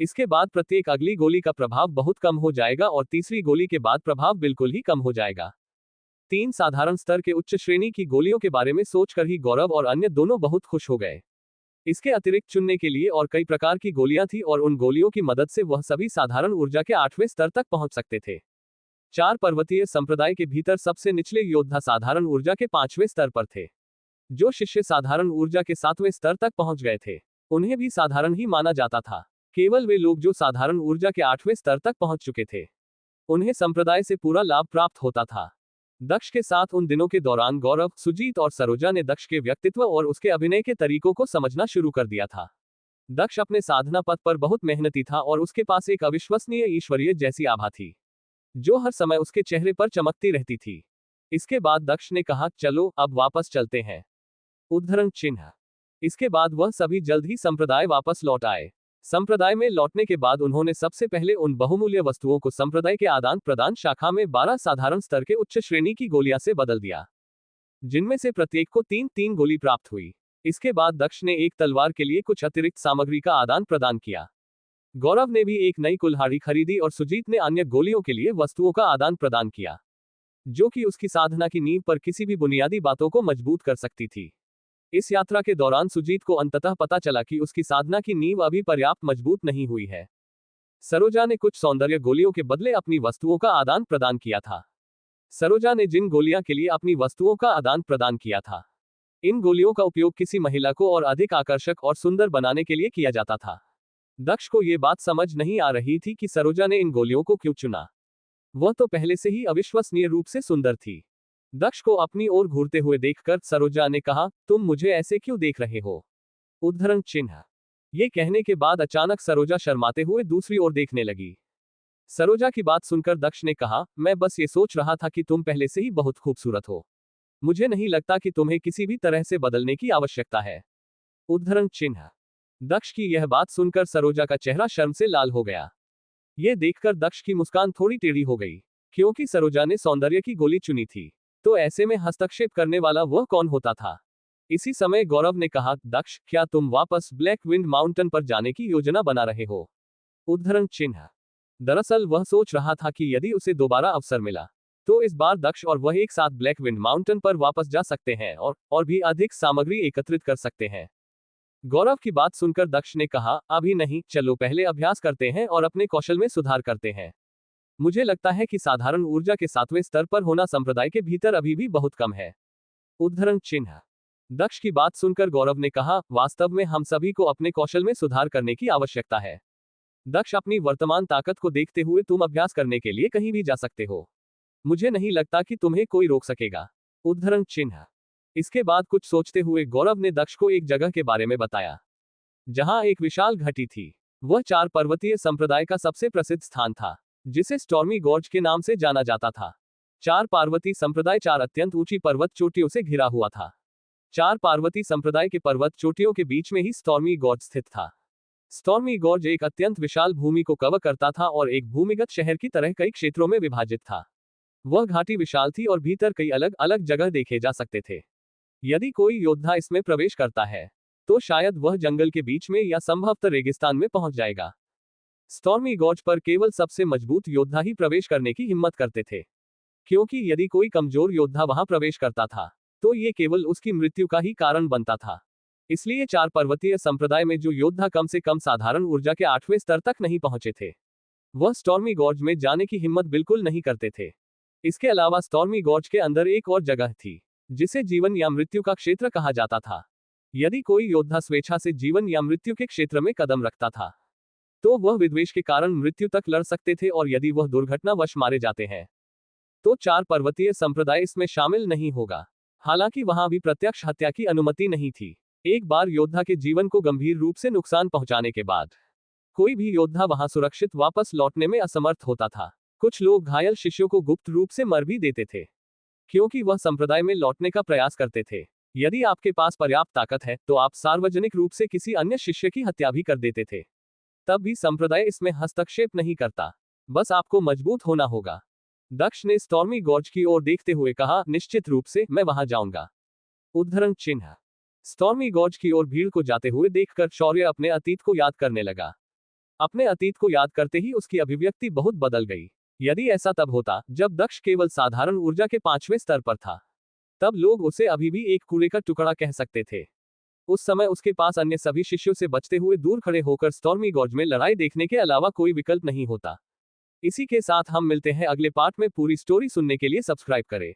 इसके बाद प्रत्येक अगली गोली का प्रभाव बहुत कम हो जाएगा और तीसरी गोली के बाद प्रभाव बिल्कुल ही कम हो जाएगा। 3 साधारण स्तर के उच्च श्रेणी की गोलियों के बारे में सोचकर ही गौरव और अन्य दोनों बहुत खुश हो गए। इसके अतिरिक्त चुनने के लिए और कई प्रकार की गोलियां थी और उन गोलियों की मदद से वह सभी साधारण ऊर्जा के 8वें स्तर तक पहुंच सकते थे। 4 पर्वतीय संप्रदाय के भीतर सबसे निचले योद्धा साधारण ऊर्जा के 5वें स्तर पर थे। जो शिष्य साधारण ऊर्जा के 7वें स्तर तक पहुंच गए थे, उन्हें भी साधारण ही माना जाता था। केवल वे लोग जो साधारण ऊर्जा के 8वें स्तर तक पहुंच चुके थे, उन्हें संप्रदाय से पूरा लाभ प्राप्त होता था। दक्ष के साथ उन दिनों के दौरान गौरव, सुजीत और सरोजा ने दक्ष के व्यक्तित्व और उसके अभिनय के तरीकों को समझना शुरू कर दिया था। दक्ष अपने साधना पथ पर बहुत मेहनती था और उसके पास एक अविश्वसनीय ईश्वरीय जैसी आभा थी, जो हर समय उसके चेहरे पर चमकती रहती थी। इसके बाद दक्ष ने कहा, चलो अब वापस चलते हैं। उद्धरण चिन्ह। इसके बाद वह सभी जल्द ही संप्रदाय वापस लौट आए। संप्रदाय में लौटने के बाद उन्होंने सबसे पहले उन बहुमूल्य वस्तुओं को संप्रदाय के आदान प्रदान शाखा में 12 साधारण स्तर के उच्च श्रेणी की गोलियां से बदल दिया, जिनमें से प्रत्येक को 3-3 गोली प्राप्त हुई। इसके बाद दक्ष ने एक तलवार के लिए कुछ अतिरिक्त सामग्री का आदान प्रदान किया। गौरव ने भी एक नई कुल्हाड़ी खरीदी और सुजीत ने अन्य गोलियों के लिए वस्तुओं का आदान प्रदान किया, जो कि उसकी साधना की नींव पर किसी भी बुनियादी बातों को मजबूत कर सकती थी। इस यात्रा के दौरान सुजीत को अंततः पता चला कि उसकी साधना की नींव अभी पर्याप्त मजबूत नहीं हुई है। सरोजा ने कुछ सौंदर्य गोलियों के बदले अपनी वस्तुओं का आदान प्रदान किया था। सरोजा ने जिन गोलियां के लिए अपनी वस्तुओं का आदान प्रदान किया था, इन गोलियों का उपयोग किसी महिला को और अधिक आकर्षक और सुंदर बनाने के लिए किया जाता था। दक्ष को यह बात समझ नहीं आ रही थी कि सरोजा ने इन गोलियों को क्यों चुना। वह तो पहले से ही अविश्वसनीय रूप से सुंदर थी। दक्ष को अपनी ओर घूरते हुए देखकर सरोजा ने कहा, तुम मुझे ऐसे क्यों देख रहे हो? उद्धरण चिन्ह। ये कहने के बाद अचानक सरोजा शर्माते हुए दूसरी ओर देखने लगी। सरोजा की बात सुनकर दक्ष ने कहा, मैं बस ये सोच रहा था कि तुम पहले से ही बहुत खूबसूरत हो। मुझे नहीं लगता कि तुम्हें किसी भी तरह से बदलने की आवश्यकता है। उद्धरण चिन्ह। दक्ष की यह बात सुनकर सरोजा का चेहरा शर्म से लाल हो गया। यह देखकर दक्ष की मुस्कान थोड़ी टेढ़ी हो गई, क्योंकि सरोजा ने सौंदर्य की गोली चुनी थी, तो ऐसे में हस्तक्षेप करने वाला वह कौन होता था? इसी समय गौरव ने कहा, दक्ष, क्या तुम वापस ब्लैक विंड माउंटेन पर जाने की योजना बना रहे हो? उद्धरण चिन्ह। दरअसल वह सोच रहा था कि यदि उसे दोबारा अवसर मिला, तो इस बार दक्ष और वह एक साथ ब्लैक विंड माउंटेन पर वापस जा सकते हैं और भी अधिक सामग्री एकत्रित कर सकते हैं। गौरव की बात सुनकर दक्ष ने कहा, अभी नहीं, चलो पहले अभ्यास करते हैं और अपने कौशल में सुधार करते हैं। मुझे लगता है कि साधारण ऊर्जा के 7वें स्तर पर होना संप्रदाय के भीतर अभी भी बहुत कम है। उद्धरण चिन्ह। दक्ष की बात सुनकर गौरव ने कहा, वास्तव में हम सभी को अपने कौशल में सुधार करने की आवश्यकता है। दक्ष, अपनी वर्तमान ताकत को देखते हुए तुम अभ्यास करने के लिए कहीं भी जा सकते हो। मुझे नहीं लगता कि तुम्हें कोई रोक सकेगा। उद्धरण चिन्ह। इसके बाद कुछ सोचते हुए गौरव ने दक्ष को एक जगह के बारे में बताया, जहां एक विशाल घाटी थी। वह 4 पर्वतीय संप्रदाय का सबसे प्रसिद्ध स्थान था, जिसे स्टॉर्मी गॉर्ज के नाम से जाना जाता था। 4 पार्वती संप्रदाय 4 अत्यंत ऊंची पर्वत चोटियों से घिरा हुआ था। 4 पार्वती संप्रदाय के पर्वत चोटियों के बीच में ही स्टॉर्मी गॉर्ज स्थित था। स्टॉर्मी गॉर्ज एक अत्यंत विशाल भूमि को कवर करता था और एक भूमिगत शहर की तरह कई क्षेत्रों में विभाजित था। वह घाटी विशाल थी और भीतर कई अलग अलग जगह देखे जा सकते थे। यदि कोई योद्धा इसमें प्रवेश करता है, तो शायद वह जंगल के बीच में या संभवतः रेगिस्तान में पहुंच जाएगा। स्टॉर्मी गॉर्ज पर केवल सबसे मजबूत योद्धा ही प्रवेश करने की हिम्मत करते थे, क्योंकि यदि कोई कमजोर योद्धा वहां प्रवेश करता था, तो ये केवल उसकी मृत्यु का ही कारण बनता था। इसलिए 4 पर्वतीय संप्रदाय में जो योद्धा कम से कम साधारण ऊर्जा के 8वें स्तर तक नहीं पहुंचे थे, वह स्टॉर्मी गॉर्ज में जाने की हिम्मत बिल्कुल नहीं करते थे। इसके अलावा स्टॉर्मी गॉर्ज के अंदर एक और जगह थी, जिसे जीवन या मृत्यु का क्षेत्र कहा जाता था। यदि कोई योद्धा स्वेच्छा से जीवन या मृत्यु के क्षेत्र में कदम रखता था, तो वह विद्वेष के कारण मृत्यु तक लड़ सकते थे, और यदि वह दुर्घटनावश मारे जाते हैं, तो 4 पर्वतीय संप्रदाय इसमें शामिल नहीं होगा। हालांकि वहां भी प्रत्यक्ष हत्या की अनुमति नहीं थी। एक बार योद्धा के जीवन को गंभीर रूप से नुकसान पहुंचाने के बाद कोई भी योद्धा वहां सुरक्षित वापस लौटने में असमर्थ होता था। कुछ लोग घायल शिष्यों को गुप्त रूप से मर भी देते थे, क्योंकि वह संप्रदाय में लौटने का प्रयास करते थे। यदि आपके पास पर्याप्त ताकत है, तो आप सार्वजनिक रूप से किसी अन्य शिष्य की हत्या भी कर देते थे। तब भी संप्रदाय इसमें हस्तक्षेप नहीं करता। बस आपको मजबूत होना होगा। दक्ष ने स्टॉर्मी गॉर्ज की ओर देखते हुए कहा, निश्चित रूप से मैं वहां जाऊंगा। उद्धरण चिन्ह। स्टॉर्मी गॉर्ज की ओर भीड़ को जाते हुए देखकर शौर्य अपने अतीत को याद करने लगा। अपने अतीत को याद करते ही उसकी अभिव्यक्ति बहुत बदल गई। यदि ऐसा तब होता जब दक्ष केवल साधारण ऊर्जा के 5वें स्तर पर था, तब लोग उसे अभी भी एक कूड़े का टुकड़ा कह सकते थे। उस समय उसके पास अन्य सभी शिष्यों से बचते हुए दूर खड़े होकर स्टॉर्मी गॉर्ज में लड़ाई देखने के अलावा कोई विकल्प नहीं होता। इसी के साथ हम मिलते हैं अगले पार्ट में। पूरी स्टोरी सुनने के लिए सब्सक्राइब करें।